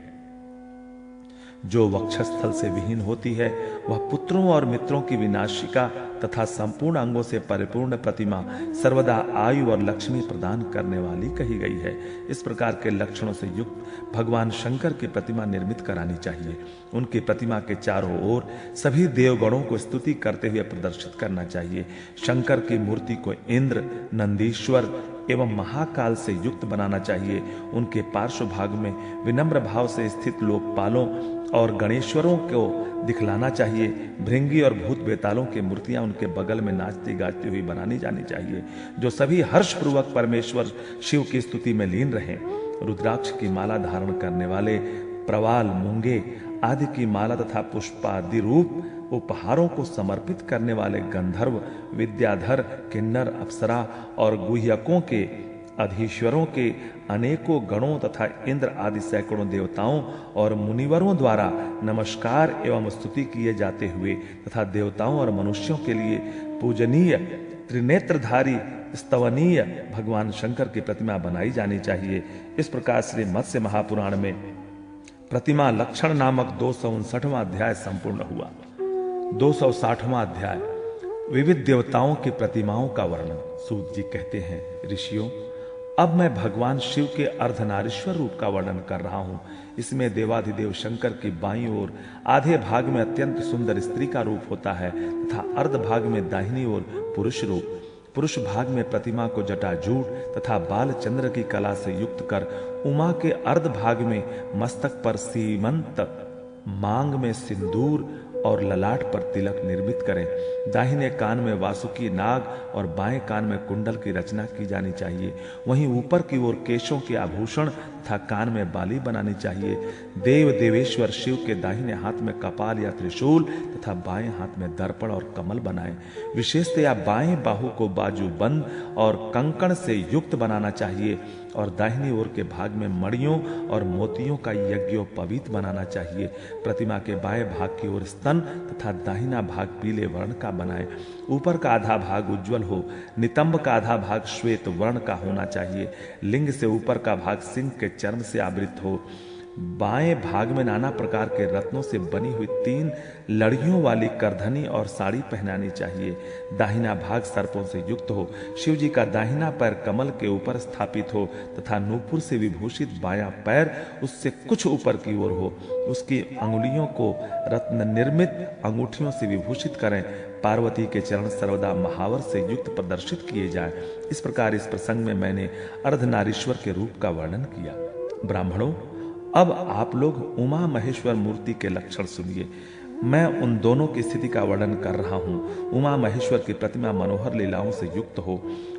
जो वक्षस्थल से विहीन होती है वह पुत्रों और मित्रों की विनाशिका तथा संपूर्ण अंगों से परिपूर्ण प्रतिमा सर्वदा आयु और लक्ष्मी प्रदान करने वाली कही गई है। इस प्रकार के लक्षणों से युक्त भगवान शंकर की प्रतिमा निर्मित करानी चाहिए। उनकी प्रतिमा के चारों ओर सभी देवगणों को स्तुति करते हुए प्रदर्शित करना चाहिए। शंकर की मूर्ति को इंद्र, नंदीश्वर एवं महाकाल से युक्त बनाना चाहिए। उनके पार्श्व भाग में विनम्र भाव से स्थित लोकपालों और गणेश्वरों को दिखलाना चाहिए। भृंगी और भूत बेतालों की मूर्तियां उनके बगल में नाचती गाती हुई बनानी जानी चाहिए, जो सभी हर्षपूर्वक परमेश्वर शिव की स्तुति में लीन रहें। रुद्राक्ष की माला धारण करने वाले, प्रवाल, मूंगे आदि की माला तथा पुष्पादि रूप उपहारों को समर्पित करने वाले गंधर्व, विद्याधर, किन्नर, अप्सरा और गुह्यकों के अधीश्वरों के अनेकों गणों तथा इंद्र आदि सैकड़ों देवताओं और मुनिवरों द्वारा नमस्कार एवं स्तुति किए जाते हुए तथा देवताओं और मनुष्यों के लिए पूजनीय, त्रिनेत्रधारी, स्तवनीय भगवान शंकर की प्रतिमा बनाई जानी चाहिए। इस प्रकार श्री मत्स्य महापुराण में प्रतिमा लक्षण नामक 259वां अध्याय संपूर्ण हुआ। 260वां अध्याय विविध देवताओं की प्रतिमाओं का वर्णन। सूत जी कहते हैं, ऋषियों, अब मैं भगवान शिव के अर्धनारीश्वर रूप का वर्णन कर रहा हूं। इसमें देवाधिदेव शंकर की बाईं ओर आधे भाग में अत्यंत सुंदर स्त्री का रूप होता है तथा अर्ध भाग में दाहिनी ओर पुरुष रूप। पुरुष भाग में प्रतिमा को जटाजूट तथा बाल चंद्र की कला से युक्त कर उमा के अर्ध भाग में मस्तक पर सीमंत, मांग में सिंदूर और ललाट पर तिलक निर्मित करें। दाहिने कान में वासुकी नाग और बाएं कान में कुंडल की रचना की जानी चाहिए। वहीं ऊपर की ओर केशों के आभूषण तथा कान में बाली बनानी चाहिए। देव देवेश्वर शिव के दाहिने हाथ में कपाल या त्रिशूल तथा बाएं हाथ में दर्पण और कमल बनाएं। विशेषतया बाएं बाहु को बाजूबंद और कंकण से युक्त बनाना चाहिए और दाहिनी ओर के भाग में मणियों और मोतियों का यज्ञोपवीत बनाना चाहिए। प्रतिमा के बाएं भाग की ओर स्तन तथा दाहिना भाग पीले वर्ण का बनाएं। ऊपर का आधा भाग उज्जवल हो, नितंब का आधा भाग श्वेत वर्ण का होना चाहिए। लिंग से ऊपर का भाग सिंह के चर्म से आवृत हो। बाएं भाग में नाना प्रकार के रत्नों से बनी हुई 3 लड़ियों वाली करधनी और साड़ी पहनानी चाहिए। दाहिना भाग सर्पों से युक्त हो। शिव जी का दाहिना पैर कमल के ऊपर स्थापित हो तथा नूपुर से विभूषित बायां पैर उससे कुछ ऊपर की ओर हो। उसकी अंगुलियों को रत्न निर्मित अंगूठियों से विभूषित करें। पार्वती के चरण सर्वदा महावर से युक्त प्रदर्शित किए जाएं। इस प्रकार इस प्रसंग में मैंने अर्धनारीश्वर के रूप का वर्णन किया। ब्राह्मणों, अब आप लोग उमा महेश्वर मूर्ति के लक्षण सुनिए। मैं उन दोनों की स्थिति का वर्णन कर रहा हूं। उमा महेश्वर की प्रतिमा मनोहर लीलाओं से युक्त हो।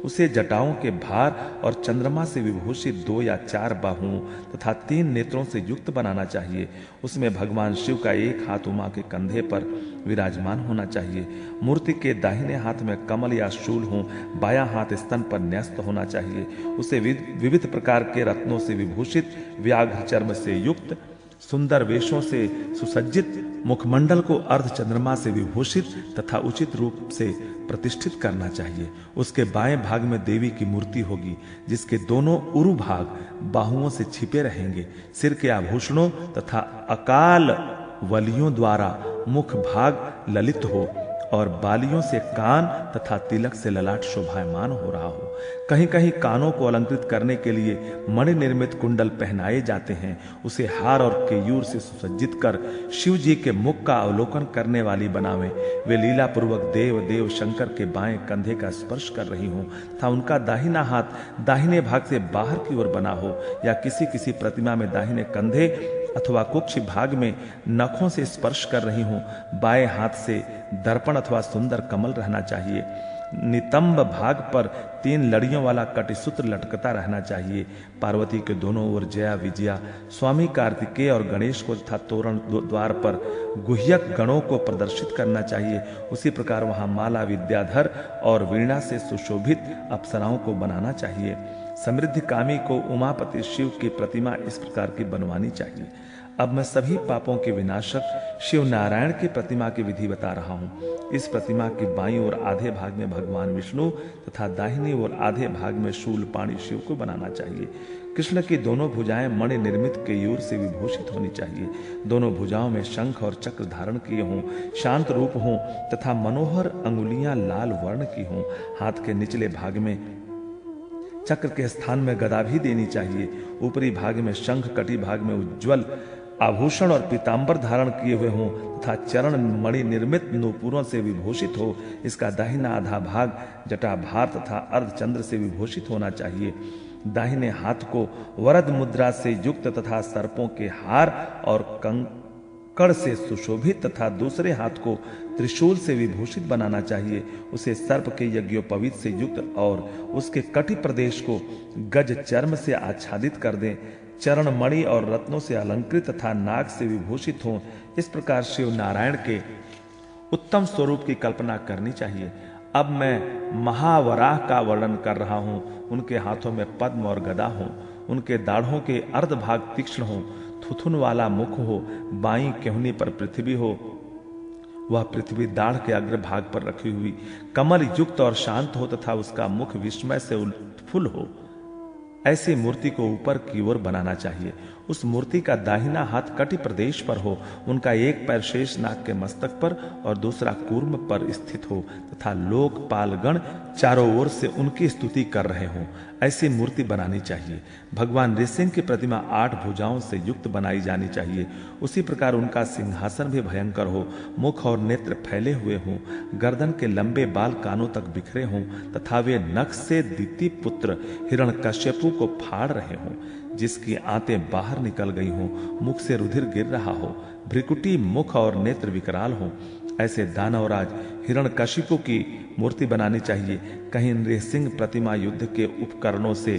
उसे जटाओं के भार और चंद्रमा से विभूषित 2 या 4 बाहुओं तथा 3 नेत्रों से युक्त बनाना चाहिए। उसमें भगवान शिव का एक हाथ उमा के कंधे पर विराजमान होना चाहिए। मूर्ति के दाहिने हाथ में कमल या शूल हो। बायां हाथ स्तन पर न्यस्त होना चाहिए। उसे विविध प्रकार के रत्नों से विभूषित, व्याघ्र चर्म से युक्त, सुंदर वेशों से सुसज्जित, मुखमंडल को अर्ध चंद्रमा से विभूषित तथा उचित रूप से प्रतिष्ठित करना चाहिए। उसके बाएं भाग में देवी की मूर्ति होगी, जिसके दोनों उरु भाग बाहुओं से छिपे रहेंगे। सिर के आभूषणों तथा अकाल वलियों द्वारा मुख भाग ललित हो और बालियों से कान तथा तिलक से ललाट शोभायमान हो रहा हो। कहीं कहीं कानों को अलंकृत करने के लिए मणि निर्मित कुंडल पहनाए जाते हैं। उसे हार और केयूर से सुसज्जित कर शिव जी के मुख का अवलोकन करने वाली बनावे। वे लीला पूर्वक देव शंकर के बाएं कंधे का स्पर्श कर रही हों तथा उनका दाहिना हाथ दाहिने भाग से बाहर की ओर बना हो, या किसी प्रतिमा में दाहिने कंधे अथवा कुक्ष भाग में नखों से स्पर्श कर रही हूं। बाएं हाथ से दर्पण अथवा सुंदर कमल रहना चाहिए। नितंब भाग पर 3 लड़ियों वाला कटिसूत्र लटकता रहना चाहिए। पार्वती के दोनों ओर जया विजया, स्वामी कार्तिकेय और गणेश को तथा तोरण द्वार पर गुह्यक गणों को प्रदर्शित करना चाहिए। उसी प्रकार वहां माला, विद्याधर और वीणा से सुशोभित अप्सराओं को बनाना चाहिए। समृद्धि कामी को उमापति शिव की प्रतिमा इस प्रकार की बनवानी चाहिए। अब मैं सभी पापों के विनाशक शिव नारायण की प्रतिमा की विधि बता रहा हूँ। इस प्रतिमा की बाईं ओर आधे भाग में भगवान विष्णु तथा दाहिनी ओर आधे भाग में शूल पाणी शिव को बनाना चाहिए। कृष्ण की दोनों भुजाएं मणि निर्मित केयूर से विभूषित होनी चाहिए। दोनों भुजाओं में शंख और चक्र धारण किए हों, शांत रूप हों तथा मनोहर अंगुलियां लाल वर्ण की हों। हाथ के निचले भाग में चक्र के स्थान में गदा भी देनी चाहिए। ऊपरी भाग में शंख, कटी भाग में उज्ज्वल आभूषण और पीतांबर धारण किए हुए हों तथा चरण मणि निर्मित नूपुरों से विभूषित हो। इसका दाहिना आधा भाग जटाभार तथा अर्धचंद्र से विभूषित होना चाहिए। दाहिने हाथ को वरद मुद्रा से युक्त तथा सर्पों के हार और कंकड़ से सुशोभित तथा दूसरे हाथ को त्रिशूल से विभूषित बनाना चाहिए। उसे सर्प के यज्ञोपवीत से युक्त और उसके कटी प्रदेश को गज चर्म से आच्छादित कर दें। चरण मणि और रत्नों से अलंकृत तथा नाग से विभूषित हों। इस प्रकार शिव नारायण के उत्तम स्वरूप की कल्पना करनी चाहिए। अब मैं महावराह का वर्णन कर रहा हूं। उनके हाथों में पद्म और गदा हो, उनके दाढ़ों के अर्ध भाग तीक्ष्ण हो, थुथुन वाला मुख हो, बाईं केहनी पर पृथ्वी हो, वह पृथ्वी दाढ़ के अग्र भाग पर रखी हुई कमल युक्त और शांत हो तथा उसका मुख विस्मय से उत्फुल्ल हो। ऐसी मूर्ति को ऊपर की ओर बनाना चाहिए। उस मूर्ति का दाहिना हाथ कटि प्रदेश पर हो, उनका एक पैर शेष नाग के मस्तक पर और दूसरा कूर्म पर स्थित हो तथा लोकपालगण चारों ओर से उनकी स्तुति कर रहे हों। ऐसी मूर्ति बनानी चाहिए। भगवान नृसिंह की प्रतिमा 8 भुजाओं से युक्त बनाई जानी चाहिए। उसी प्रकार उनका सिंहासन भी भयंकर हो, मुख और नेत्र फैले हुए हों, गर्दन के लंबे बाल कानों तक बिखरे हों तथा वे नख से दिति पुत्र हिरण्यकश्यपु को फाड़ रहे हों, जिसकी आंतें बाहर निकल गई हों, मुख से रुधिर गिर रहा हो, भ्रिकुटी, मुख और नेत्र विकराल हों। ऐसे दानवराज हिरण्यकशिपु की मूर्ति बनानी चाहिए। कहीं नृसिंह प्रतिमा युद्ध के उपकरणों से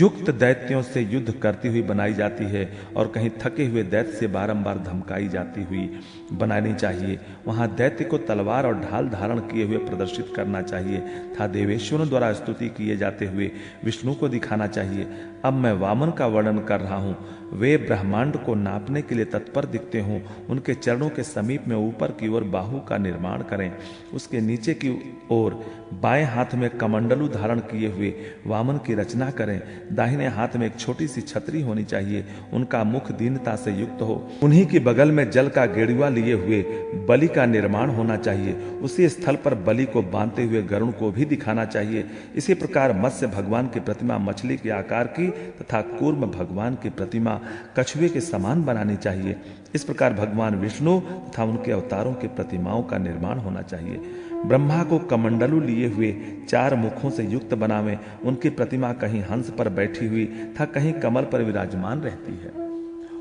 युक्त दैत्यों से युद्ध करती हुई बनाई जाती है और कहीं थके हुए दैत्य से बारंबार धमकाई जाती हुई बनानी चाहिए। वहां दैत्य को तलवार और ढाल धारण किए हुए प्रदर्शित करना चाहिए तथा देवेश्वरों द्वारा स्तुति किए जाते हुए विष्णु को दिखाना चाहिए। अब मैं वामन का वर्णन कर रहा हूँ। वे ब्रह्मांड को नापने के लिए तत्पर दिखते हों। उनके चरणों के समीप में ऊपर की ओर बाहु का निर्माण करें। उसके नीचे की ओर बाएं हाथ में कमंडलू धारण किए हुए वामन की रचना करें। दाहिने हाथ में एक छोटी सी छतरी होनी चाहिए। उनका मुख दीनता से युक्त हो। उन्हीं के बगल में जल का गेड़ुआ लिए हुए बलि का निर्माण होना चाहिए। उसी स्थल पर बलि को बांधते हुए गरुड़ को भी दिखाना चाहिए। इसी प्रकार मत्स्य भगवान की प्रतिमा मछली के आकार की तथा कूर्म भगवान की प्रतिमा कछुए के समान बनानी चाहिए। इस प्रकार भगवान विष्णु तथा उनके अवतारों की प्रतिमाओं का निर्माण होना चाहिए। ब्रह्मा को कमंडलू लिए हुए 4 मुखों से युक्त बनावें। उनकी प्रतिमा कहीं हंस पर बैठी हुई तथा कहीं कमल पर विराजमान रहती है।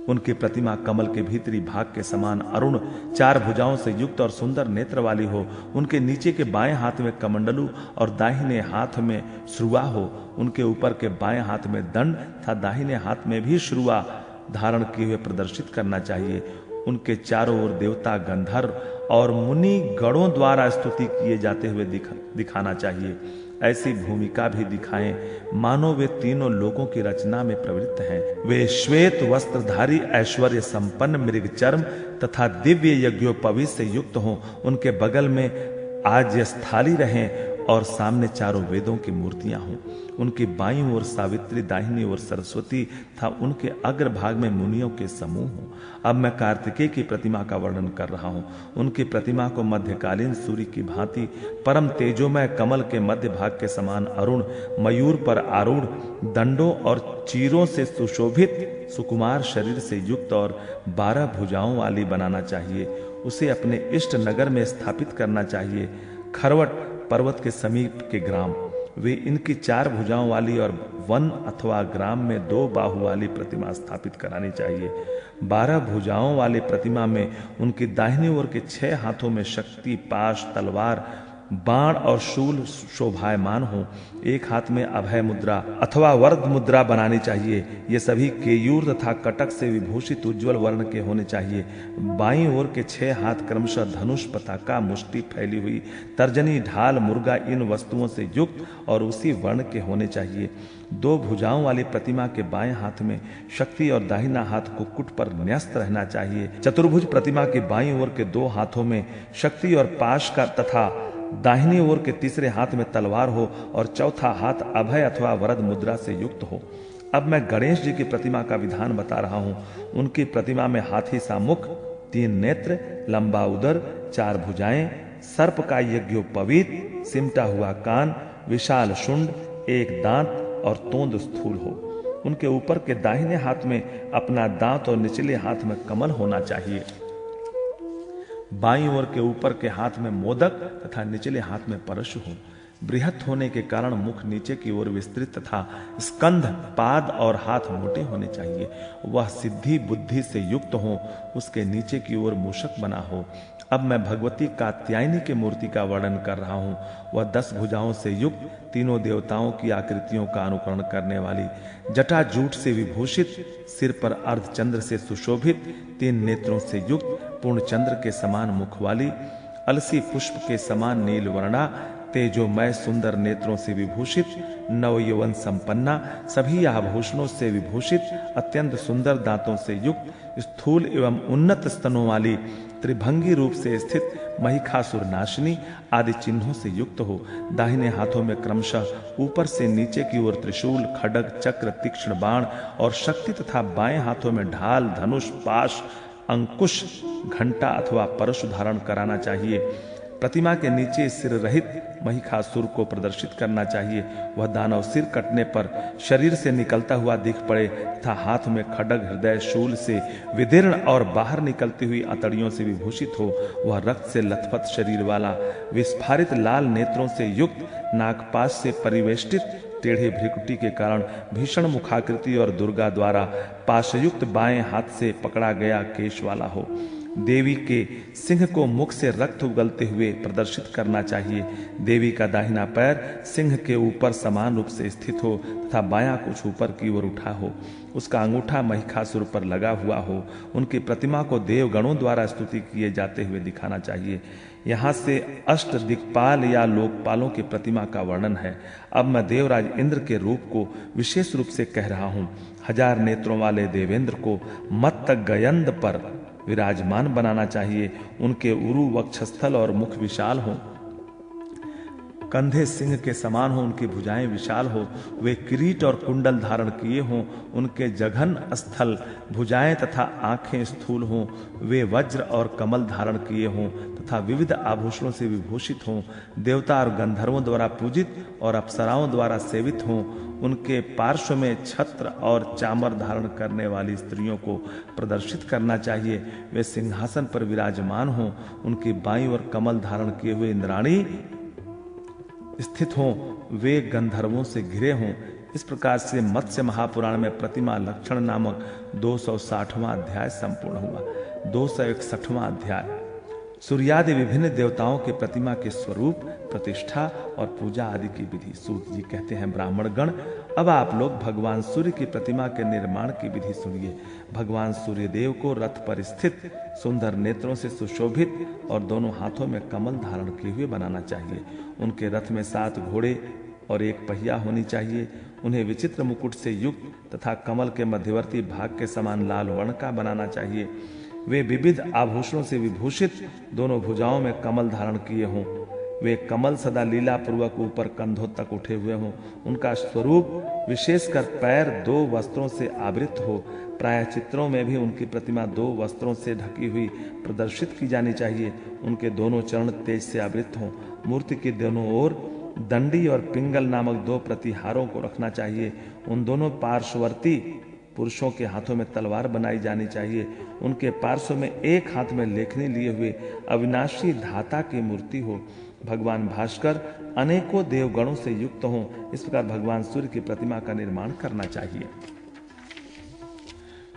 उनकी प्रतिमा कमल के भीतरी भाग के समान अरुण 4 भुजाओं से युक्त और सुंदर नेत्र वाली हो। उनके नीचे के बाएं हाथ में कमंडलू और दाहिने हाथ में श्रुआ हो। उनके ऊपर के बाएं हाथ में दंड तथा दाहिने हाथ में भी श्रुआ धारण किए हुए प्रदर्शित करना चाहिए। उनके चारों ओर देवता, गंधर्व और मुनि गणों द्वारा स्तुति किए जाते हुए दिखाना चाहिए। ऐसी भूमिका भी दिखाएं मानो वे तीनों लोकों की रचना में प्रवृत्त हैं। वे श्वेत वस्त्रधारी, ऐश्वर्य संपन्न, मृग चर्म तथा दिव्य यज्ञोपवीत से युक्त हों। उनके बगल में आज्यस्थाली रहें और सामने चारों वेदों की मूर्तियां हों। उनकी बाईं ओर सावित्री, दाहिनी ओर सरस्वती तथा उनके अग्रभाग में मुनियों के समूह हों। अब मैं कार्तिकेय की प्रतिमा का वर्णन कर रहा हूं। उनकी प्रतिमा को मध्यकालीन सूर्य की भांति परम तेजोमय कमल के मध्य भाग के समान अरुण, मयूर पर आरूढ़, दंडों और चीरों से सुशोभित सुकुमार शरीर से युक्त और 12 भुजाओं वाली बनाना चाहिए। उसे अपने इष्ट नगर में स्थापित करना चाहिए, खरवट पर्वत के समीप के ग्राम। वे इनकी 4 भुजाओं वाली और वन अथवा ग्राम में 2 बाहु वाली प्रतिमा स्थापित करानी चाहिए। 12 भुजाओं वाली प्रतिमा में उनकी दाहिनी ओर के 6 हाथों में शक्ति, पाश, तलवार, बाण और शूल शोभायमान हो। एक हाथ में अभय मुद्रा अथवा वरद मुद्रा बनानी चाहिए। ये सभी केयूर तथा कटक से विभूषित उज्ज्वल वर्ण के होने चाहिए। बाईं ओर के 6 हाथ क्रमशः धनुष, पताका, मुष्टि फैली हुई, तर्जनी, ढाल, मुर्गा इन वस्तुओं से युक्त और उसी वर्ण के होने चाहिए। 2 भुजाओं वाली प्रतिमा के बाएं हाथ में शक्ति और दाहिना हाथ कुक्कुट पर न्यस्त रहना चाहिए। चतुर्भुज प्रतिमा के बाईं ओर के 2 हाथों में शक्ति और पाश का तथा दाहिनी ओर के तीसरे हाथ में तलवार हो और चौथा हाथ अभय अथवा वरद मुद्रा से युक्त हो। अब मैं गणेश जी की प्रतिमा का विधान बता रहा हूं। उनकी प्रतिमा में हाथी सा मुख, 3 नेत्र, लंबा उदर, 4 भुजाएं, सर्प का यज्ञोपवीत, सिमटा हुआ कान, विशाल शुंड, 1 दांत और तोंद स्थूल हो। उनके ऊपर के दाहिने हाथ में अपना दांत और निचले हाथ में कमल होना चाहिए। बाईं ओर के ऊपर के हाथ में मोदक तथा निचले हाथ में परशु हो। बृहत होने के कारण मुख नीचे की ओर विस्तृत तथा स्कंध, पाद और हाथ मोटे होने चाहिए। वह सिद्धि बुद्धि से युक्त हो। उसके नीचे की ओर मूषक बना हो। अब मैं भगवती कात्यायनी की मूर्ति का वर्णन कर रहा हूँ। वह 10 भुजाओं से युक्त, तीनों देवताओं की आकृतियों का अनुकरण करने वाली, जटा जूट से विभूषित, सिर पर अर्धचंद्र से सुशोभित, 3 नेत्रों से युक्त, पूर्ण चंद्र के समान मुख वाली, अलसी पुष्प के समान नील वर्णा, तेजोमय सुंदर नेत्रों से विभूषित, नवयौवन संपन्ना, सभी आभूषणों से विभूषित, अत्यंत सुंदर दांतों से युक्त, स्थूल एवं उन्नत स्तनों वाली, त्रिभंगी रूप से स्थित, महिषासुर नाशिनी आदि चिन्हों से युक्त हो। दाहिने हाथों में क्रमशः ऊपर से नीचे की ओर त्रिशूल, खड्ग, चक्र, तीक्ष्ण बाण और शक्ति तथा बाएं हाथों में ढाल, धनुष, पाश, अंकुश, घंटा अथवा परशु धारण कराना चाहिए। प्रतिमा के नीचे सिर रहित महिषासुर को प्रदर्शित करना चाहिए। वह दानव सिर कटने पर शरीर से निकलता हुआ दिख पड़े तथा हाथ में खड्ग, हृदय, शूल से विदीर्ण और बाहर निकलती हुई अतड़ियों से विभूषित हो। वह रक्त से लथपथ शरीर वाला, विस्फारित लाल नेत्रों से युक्त, नागपाश से परिवेष्टित, टेढ़े भ्रिकुटी के कारण भीषण मुखाकृति और दुर्गा द्वारा पाशयुक्त बाएं हाथ से पकड़ा गया केश वाला हो। देवी के सिंह को मुख से रक्त उगलते हुए प्रदर्शित करना चाहिए। देवी का दाहिना पैर सिंह के ऊपर समान रूप से स्थित हो तथा बायां कुछ ऊपर की ओर उठा हो। उसका अंगूठा महिषासुर पर लगा हुआ हो। उनकी प्रतिमा को देवगणों द्वारा स्तुति किए जाते हुए दिखाना चाहिए। यहाँ से अष्ट दिक्पाल या लोकपालों की प्रतिमा का वर्णन है। अब मैं देवराज इंद्र के रूप को विशेष रूप से कह रहा हूँ। 1000 नेत्रों वाले देवेंद्र को मत्त गयंद पर विराजमान बनाना चाहिए। उनके उरु, वक्षस्थल और मुख विशाल हों। कंधे सिंह के समान हो, उनकी भुजाएं विशाल हो, वे किरीट और कुंडल धारण किए हों, उनके जघन स्थल भुजाएं तथा आंखें स्थूल हों, वे वज्र और कमल धारण किए हों तथा विविध आभूषणों से विभूषित हों, देवता और गंधर्वों द्वारा पूजित और अप्सराओं द्वारा सेवित हों, उनके पार्श्व में छत्र और चामर धारण करने वाली स्त्रियों को प्रदर्शित करना चाहिए, वे सिंहासन पर विराजमान हों, उनकी बाईं ओर कमल धारण किए हुए इंद्राणी स्थित हों, वे गंधर्वों से घिरे हों। इस प्रकार से मत्स्य महापुराण में प्रतिमा लक्षण नामक 260वां अध्याय संपूर्ण हुआ। 261वां अध्याय सूर्यादि विभिन्न देवताओं के प्रतिमा के स्वरूप, प्रतिष्ठा और पूजा आदि की विधि। सूत जी कहते हैं, ब्राह्मण गण, अब आप लोग भगवान सूर्य की प्रतिमा के निर्माण की विधि सुनिए। भगवान सूर्य देव को रथ पर स्थित, सुंदर नेत्रों से सुशोभित और दोनों हाथों में कमल धारण किए हुए बनाना चाहिए। उनके रथ में 7 घोड़े और 1 पहिया होनी चाहिए। उन्हें विचित्र मुकुट से युक्त तथा कमल के मध्यवर्ती भाग के समान लाल वर्ण का बनाना चाहिए। वे विविध आभूषणों से विभूषित, दोनों भुजाओं में कमल धारण किए हों। वे कमल सदा लीला पूर्वक ऊपर कंधों तक उठे हुए हों। उनका स्वरूप विशेषकर पैर 2 वस्त्रों से आवृत हो। प्राय चित्रों में भी उनकी प्रतिमा 2 वस्त्रों से ढकी हुई प्रदर्शित की जानी चाहिए। उनके दोनों चरण तेज से आवृत हों। मूर्ति के दोनों ओर दंडी और पिंगल नामक 2 प्रतिहारों को रखना चाहिए। उन दोनों पार्श्ववर्ती पुरुषों के हाथों में तलवार बनाई जानी चाहिए। उनके पार्श्व में एक हाथ में लेखनी लिए हुए अविनाशी धाता की मूर्ति हो। भगवान भास्कर अनेकों देवगणों से युक्त हों। इस प्रकार भगवान सूर्य की प्रतिमा का निर्माण करना चाहिए।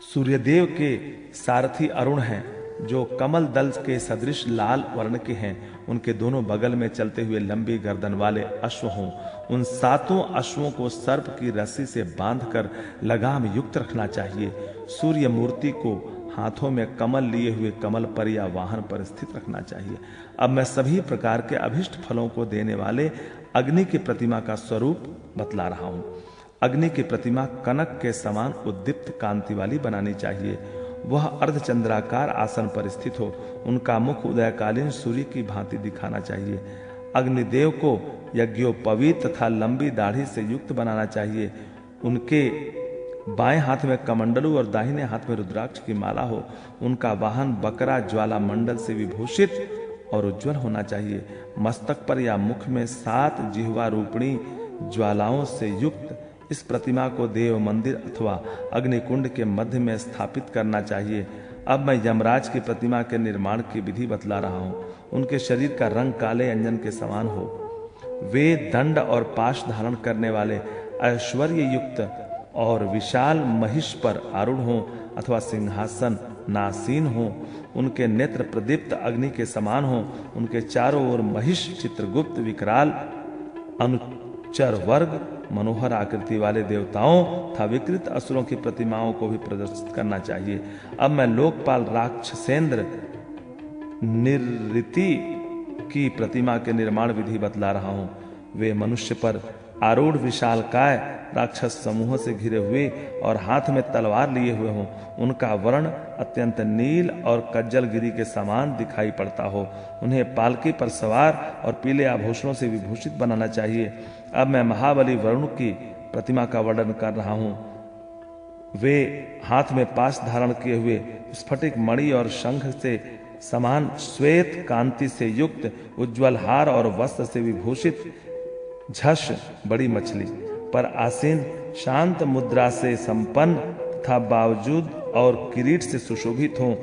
सूर्यदेव के सारथी अरुण हैं, जो कमल दल के सदृश लाल वर्ण के हैं। उनके दोनों बगल में चलते हुए लंबी गर्दन वाले अश्व हों। उन 7 अश्वों को सर्प की रस्सी से बांधकर लगाम युक्त रखना चाहिए। सूर्य मूर्ति को हाथों में कमल लिए हुए कमल पर या वाहन पर स्थित रखना चाहिए। अब मैं सभी प्रकार के अभिष्ट फलों को देने वाले अग्नि की प्रतिमा का स्वरूप बतला रहा हूं। अग्नि की प्रतिमा कनक के समान उद्दीप्त कांति वाली बनानी चाहिए। वह अर्धचंद्राकार आसन पर स्थित हो। उनका मुख उदयकालीन सूर्य की भांति दिखाना चाहिए। अग्निदेव को यज्ञोपवीत तथा लंबी दाढ़ी से युक्त बनाना चाहिए। उनके बाएं हाथ में कमंडलू और दाहिने हाथ में रुद्राक्ष की माला हो। उनका वाहन बकरा ज्वाला मंडल से विभूषित और उज्जवल होना चाहिए। मस्तक पर या मुख में 7 जिह्वा रूपिणी ज्वालाओं से युक्त इस प्रतिमा को देव मंदिर अथवा अग्निकुंड के मध्य में स्थापित करना चाहिए। अब मैं यमराज की प्रतिमा के निर्माण की विधि बतला रहा हूँ। उनके शरीर का रंग काले अंजन के समान हो। वे दंड और पाश धारण करने वाले ऐश्वर्य युक्त और विशाल महिष पर आरूढ़ हों अथवा सिंहासन नासीन हों। उनके नेत्र प्रदीप्त अग्नि के समान हों। उनके चारों ओर महिष, चित्रगुप्त, विकराल, अनुचर वर्ग, मनोहर आकृति वाले देवताओं तथा विकृत असुरों की प्रतिमाओं को भी प्रदर्शित करना चाहिए। अब मैं लोकपाल राक्षसेंद्र निरृति की प्रतिमा के निर्माण विधि बतला रहा हूँ। वे मनुष्य पर आरूढ़ विशालकाय राक्षस समूहों से घिरे हुए और हाथ में तलवार लिए हुए हों। उनका वर्ण अत्यंत नील और कज्जलगिरी के समान दिखाई पड़ता हो। उन्हें पालकी पर सवार और पीले आभूषणों से विभूषित बनाना चाहिए। अब मैं महाबली वरुण की प्रतिमा का वर्णन कर रहा हूँ। वे हाथ में पाश धारण किए हुए स्फटिक मणि और शंख से समान श्वेत कांति से युक्त उज्ज्वल हार और वस्त्र से विभूषित झष बड़ी मछली पर आसीन, शांत मुद्रा से संपन्न तथा बावजूद और किरीट से सुशोभित हों।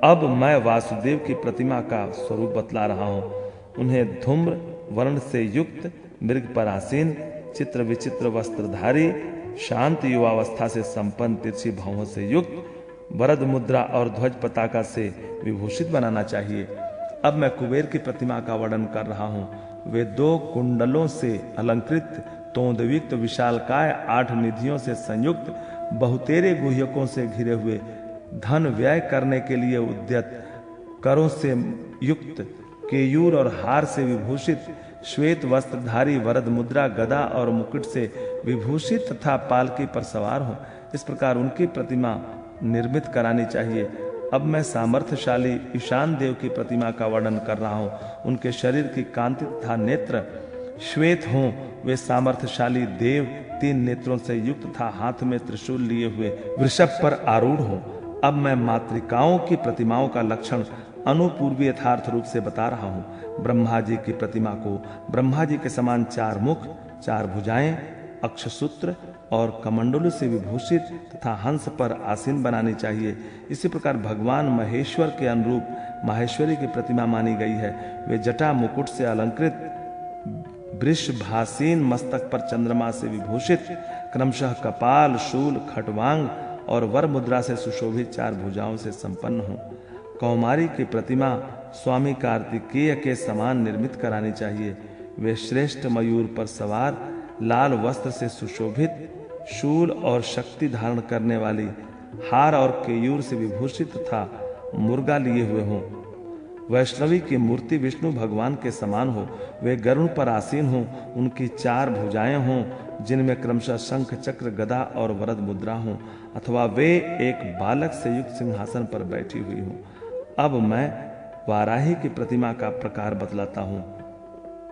अब मैं वासुदेव की प्रतिमा का स्वरूप बतला रहा हूँ। उन्हें धूम्र वर्ण से युक्त, मृग पर आसीन, चित्र विचित्र वस्त्रधारी, शांत युवावस्था से संपन्न, तिरछी भावों से युक्त, वरद मुद्रा और ध्वज पताका से विभूषित बनाना चाहिए। अब मैं कुबेर की प्रतिमा का वर्णन कर रहा हूँ। वे 2 कुंडलों से अलंकृत, तोंदयुक्त, विशालकाय, 8 निधियों से संयुक्त, बहुतेरे गुह्यकों से घिरे हुए, धन व्यय करने के लिए उद्यत, करों से युक्त, केयूर और हार से विभूषित, श्वेत वस्त्रधारी, वरद मुद्रा, गदा और मुकुट से विभूषित तथा पालकी पर सवार हो। इस प्रकार उनकी प्रतिमा निर्मित करानी चाहिए। अब मैं सामर्थ्यशाली ईशान देव की प्रतिमा का वर्णन कर रहा हूँ। उनके शरीर की कांति तथा नेत्र श्वेत हों, वे सामर्थ्यशाली देव 3 नेत्रों से युक्त तथा हाथ में त्रिशूल लिए हुए वृषभ पर आरूढ़ हों। अब मैं मातृकाओं की प्रतिमाओं का लक्षण अनुपूर्वी यथार्थ रूप से बता रहा हूं। ब्रह्मा जी की प्रतिमा को ब्रह्मा जी के समान 4 मुख, 4 भुजाएं, अक्षसूत्र और कमंडलू से विभूषित तथा हंस पर आसीन बनानी चाहिए। इसी प्रकार भगवान महेश्वर के अनुरूप माहेश्वरी की प्रतिमा मानी गई है। वे जटा मुकुट से अलंकृत, वृषभासीन, मस्तक पर चंद्रमा से विभूषित, क्रमशः कपाल, शूल, खटवांग और वर मुद्रा से सुशोभित 4 भुजाओं से संपन्न हो। कौमारी की प्रतिमा स्वामी कार्तिकेय के समान निर्मित करानी चाहिए। वे श्रेष्ठ मयूर पर सवार, लाल वस्त्र से सुशोभित, शूल और शक्ति धारण करने वाली, हार और केयूर से विभूषित तथा मुर्गा लिए हुए हों। वैष्णवी की मूर्ति विष्णु भगवान के समान हो। वे गरुड़ पर आसीन हों, उनकी 4 भुजाएं हों जिनमें क्रमशः शंख, चक्र, गदा और वरद मुद्रा हों, अथवा वे एक बालक से युक्त सिंहासन पर बैठी हुई हों। अब मैं वाराही की प्रतिमा का प्रकार बतलाता हूँ।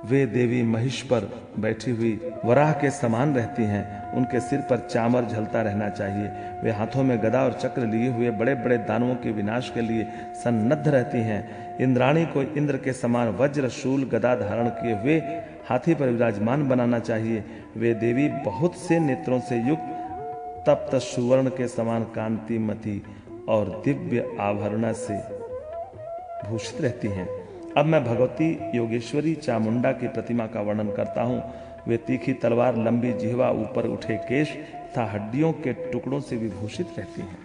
वे देवी महिष पर बैठी हुई वराह के समान रहती हैं। उनके सिर पर चामर झलता रहना चाहिए। वे हाथों में गदा और चक्र लिए हुए बड़े बड़े दानवों के विनाश के लिए सन्नद्ध रहती हैं। इंद्राणी को इंद्र के समान वज्र, शूल, गदा धारण किए हुए हाथी पर विराजमान बनाना चाहिए। वे देवी बहुत से नेत्रों से युक्त, तप्त सुवर्ण के समान कांतिमती और दिव्य आभरण से भूषित रहती हैं। अब मैं भगवती योगेश्वरी चामुंडा की प्रतिमा का वर्णन करता हूँ। वे तीखी तलवार, लंबी जिह्वा, ऊपर उठे केश तथा हड्डियों के टुकड़ों से विभूषित रहती हैं।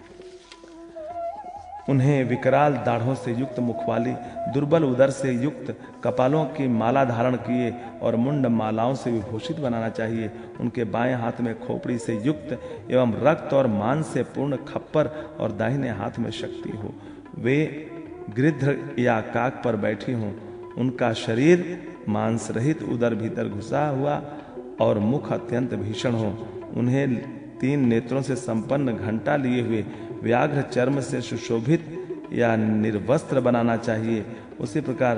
उन्हें विकराल दाढ़ों से युक्त मुख वाली, दुर्बल उदर से युक्त, कपालों की माला धारण किए और मुंड मालाओं से विभूषित बनाना चाहिए। उनके बाएं हाथ में खोपड़ी से युक्त एवं रक्त और मांस से पूर्ण खप्पर और दाहिने हाथ में शक्ति हो। वे गिरध्र या काक पर बैठी हों। उनका शरीर मांस रहित, उदर भीतर घुसा हुआ और मुख अत्यंत भीषण हो। उन्हें 3 नेत्रों से संपन्न, घंटा लिए हुए, व्याघ्र चर्म से सुशोभित या निर्वस्त्र बनाना चाहिए। उसी प्रकार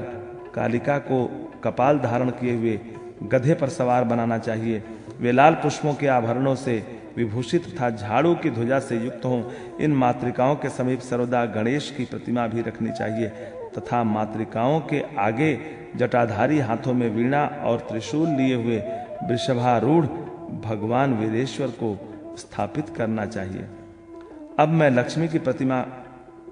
कालिका को कपाल धारण किए हुए गधे पर सवार बनाना चाहिए। वे लाल पुष्पों के आभरणों से विभूषित तथा झाड़ू की ध्वजा से युक्त हों। इन मातृकाओं के समीप सर्वदा गणेश की प्रतिमा भी रखनी चाहिए तथा मातृकाओं के आगे जटाधारी, हाथों में वीणा और त्रिशूल लिए हुए वृषभारूढ़ भगवान वीरेश्वर को स्थापित करना चाहिए। अब मैं लक्ष्मी की प्रतिमा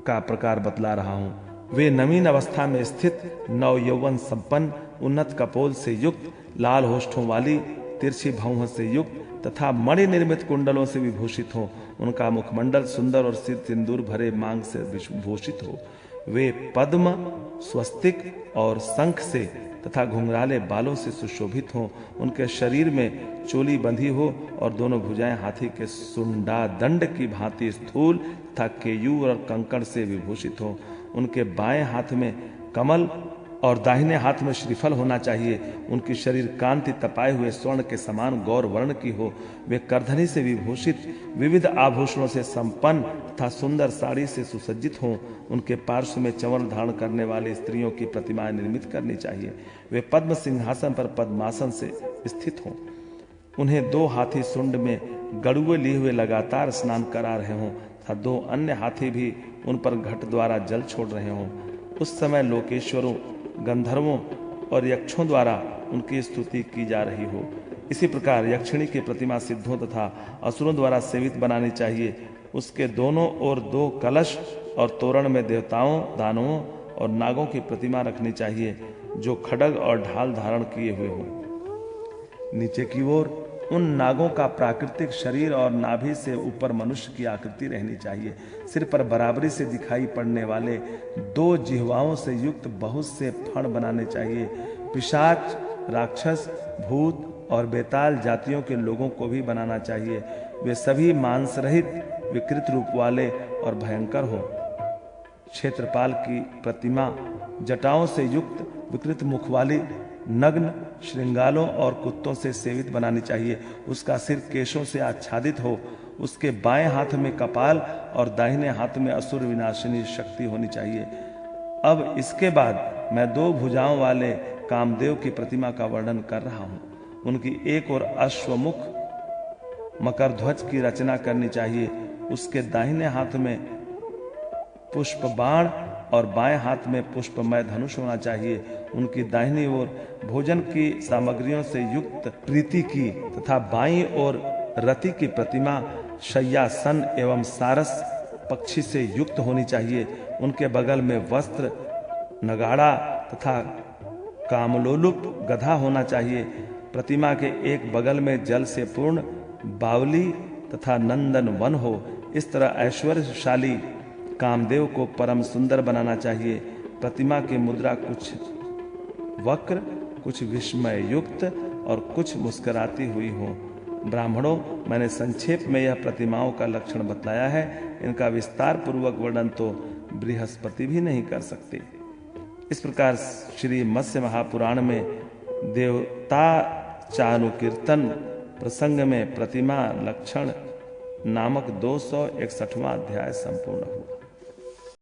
का प्रकार बतला रहा हूँ। वे नवीन अवस्था में स्थित, नव यौवन संपन्न, उन्नत कपोल से युक्त, लाल होष्ठों वाली, तिरछी भौहों से युक्त तथा मणि निर्मित कुंडलों से विभूषित हो। उनका मुखमंडल सुंदर और सिर सिंदूर भरे मांग से विभूषित हो। वे पद्म, स्वस्तिक और शंख से तथा घुंघराले बालों से सुशोभित हों। उनके शरीर में चोली बंधी हो और दोनों भुजाएं हाथी के सुंडा दंड की भांति स्थूल तथा केयूर और कंकड़ से विभूषित हों। उनके बाएं हाथ में कमल और दाहिने हाथ में श्रीफल होना चाहिए। उनकी शरीर कांति तपाए हुए स्वर्ण के समान गौर वर्ण की हो। वे करधनी से विभूषित, विविध आभूषणों से संपन्न तथा सुंदर साड़ी से सुसज्जित हों। उनके पार्श्व में चंवर धारण करने वाली स्त्रियों की प्रतिमाएं निर्मित करनी चाहिए। वे पद्म सिंहासन पर पद्मासन से स्थित हों। उन्हें 2 हाथी सुंड में गड़ुए लिए हुए लगातार स्नान करा रहे हों तथा 2 अन्य हाथी भी उन पर घट द्वारा जल छोड़ रहे हों। उस समय लोकेश्वरों, गंधर्वों और यक्षों द्वारा उनकी स्तुति की जा रही हो। इसी प्रकार यक्षिणी की प्रतिमा सिद्धों तथा असुरों द्वारा सेवित बनानी चाहिए। उसके दोनों ओर 2 कलश और तोरण में देवताओं, दानवों और नागों की प्रतिमा रखनी चाहिए जो खड्ग और ढाल धारण किए हुए हो। नीचे की ओर उन नागों का प्राकृतिक शरीर और नाभि से ऊपर मनुष्य की आकृति रहनी चाहिए। सिर पर बराबरी से दिखाई पड़ने वाले 2 जिह्वाओं से युक्त बहुत से फण बनाने चाहिए। पिशाच, राक्षस, भूत और बेताल जातियों के लोगों को भी बनाना चाहिए। वे सभी मांस रहित, विकृत रूप वाले और भयंकर हो। क्षेत्रपाल की प्रतिमा जटाओं से युक्त, विकृत मुख वाली, नग्न, श्रृंगालों और कुत्तों से सेवित बनानी चाहिए। उसका सिर केशों से आच्छादित हो। उसके बाएं हाथ में कपाल और दाहिने हाथ में असुर विनाशिनी शक्ति होनी चाहिए। अब इसके बाद मैं 2 भुजाओं वाले कामदेव की प्रतिमा का वर्णन कर रहा हूं। उनकी एक और अश्वमुख मकरध्वज की रचना करनी चाहिए। उसके दाहिने हाथ में पुष्प बाण और बाएं हाथ में पुष्पमय धनुष होना चाहिए। उनकी दाहिनी ओर भोजन की सामग्रियों से युक्त प्रीति की तथा बाईं ओर रति की प्रतिमा शय्यासन एवं सारस पक्षी से युक्त होनी चाहिए। उनके बगल में वस्त्र, नगाड़ा तथा कामलोलुप गधा होना चाहिए। प्रतिमा के एक बगल में जल से पूर्ण बावली तथा नंदन वन हो। इस तरह ऐश्वर्यशाली कामदेव को परम सुंदर बनाना चाहिए। प्रतिमा की मुद्रा कुछ वक्र, कुछ विस्मय युक्त और कुछ मुस्कुराती हुई हो। ब्राह्मणों, मैंने संक्षेप में यह प्रतिमाओं का लक्षण बतलाया है। इनका विस्तार पूर्वक वर्णन तो बृहस्पति भी नहीं कर सकते। इस प्रकार श्री मत्स्य महापुराण में देवता चानुकीर्तन प्रसंग में प्रतिमा लक्षण नामक 261वां अध्याय संपूर्ण हुआ।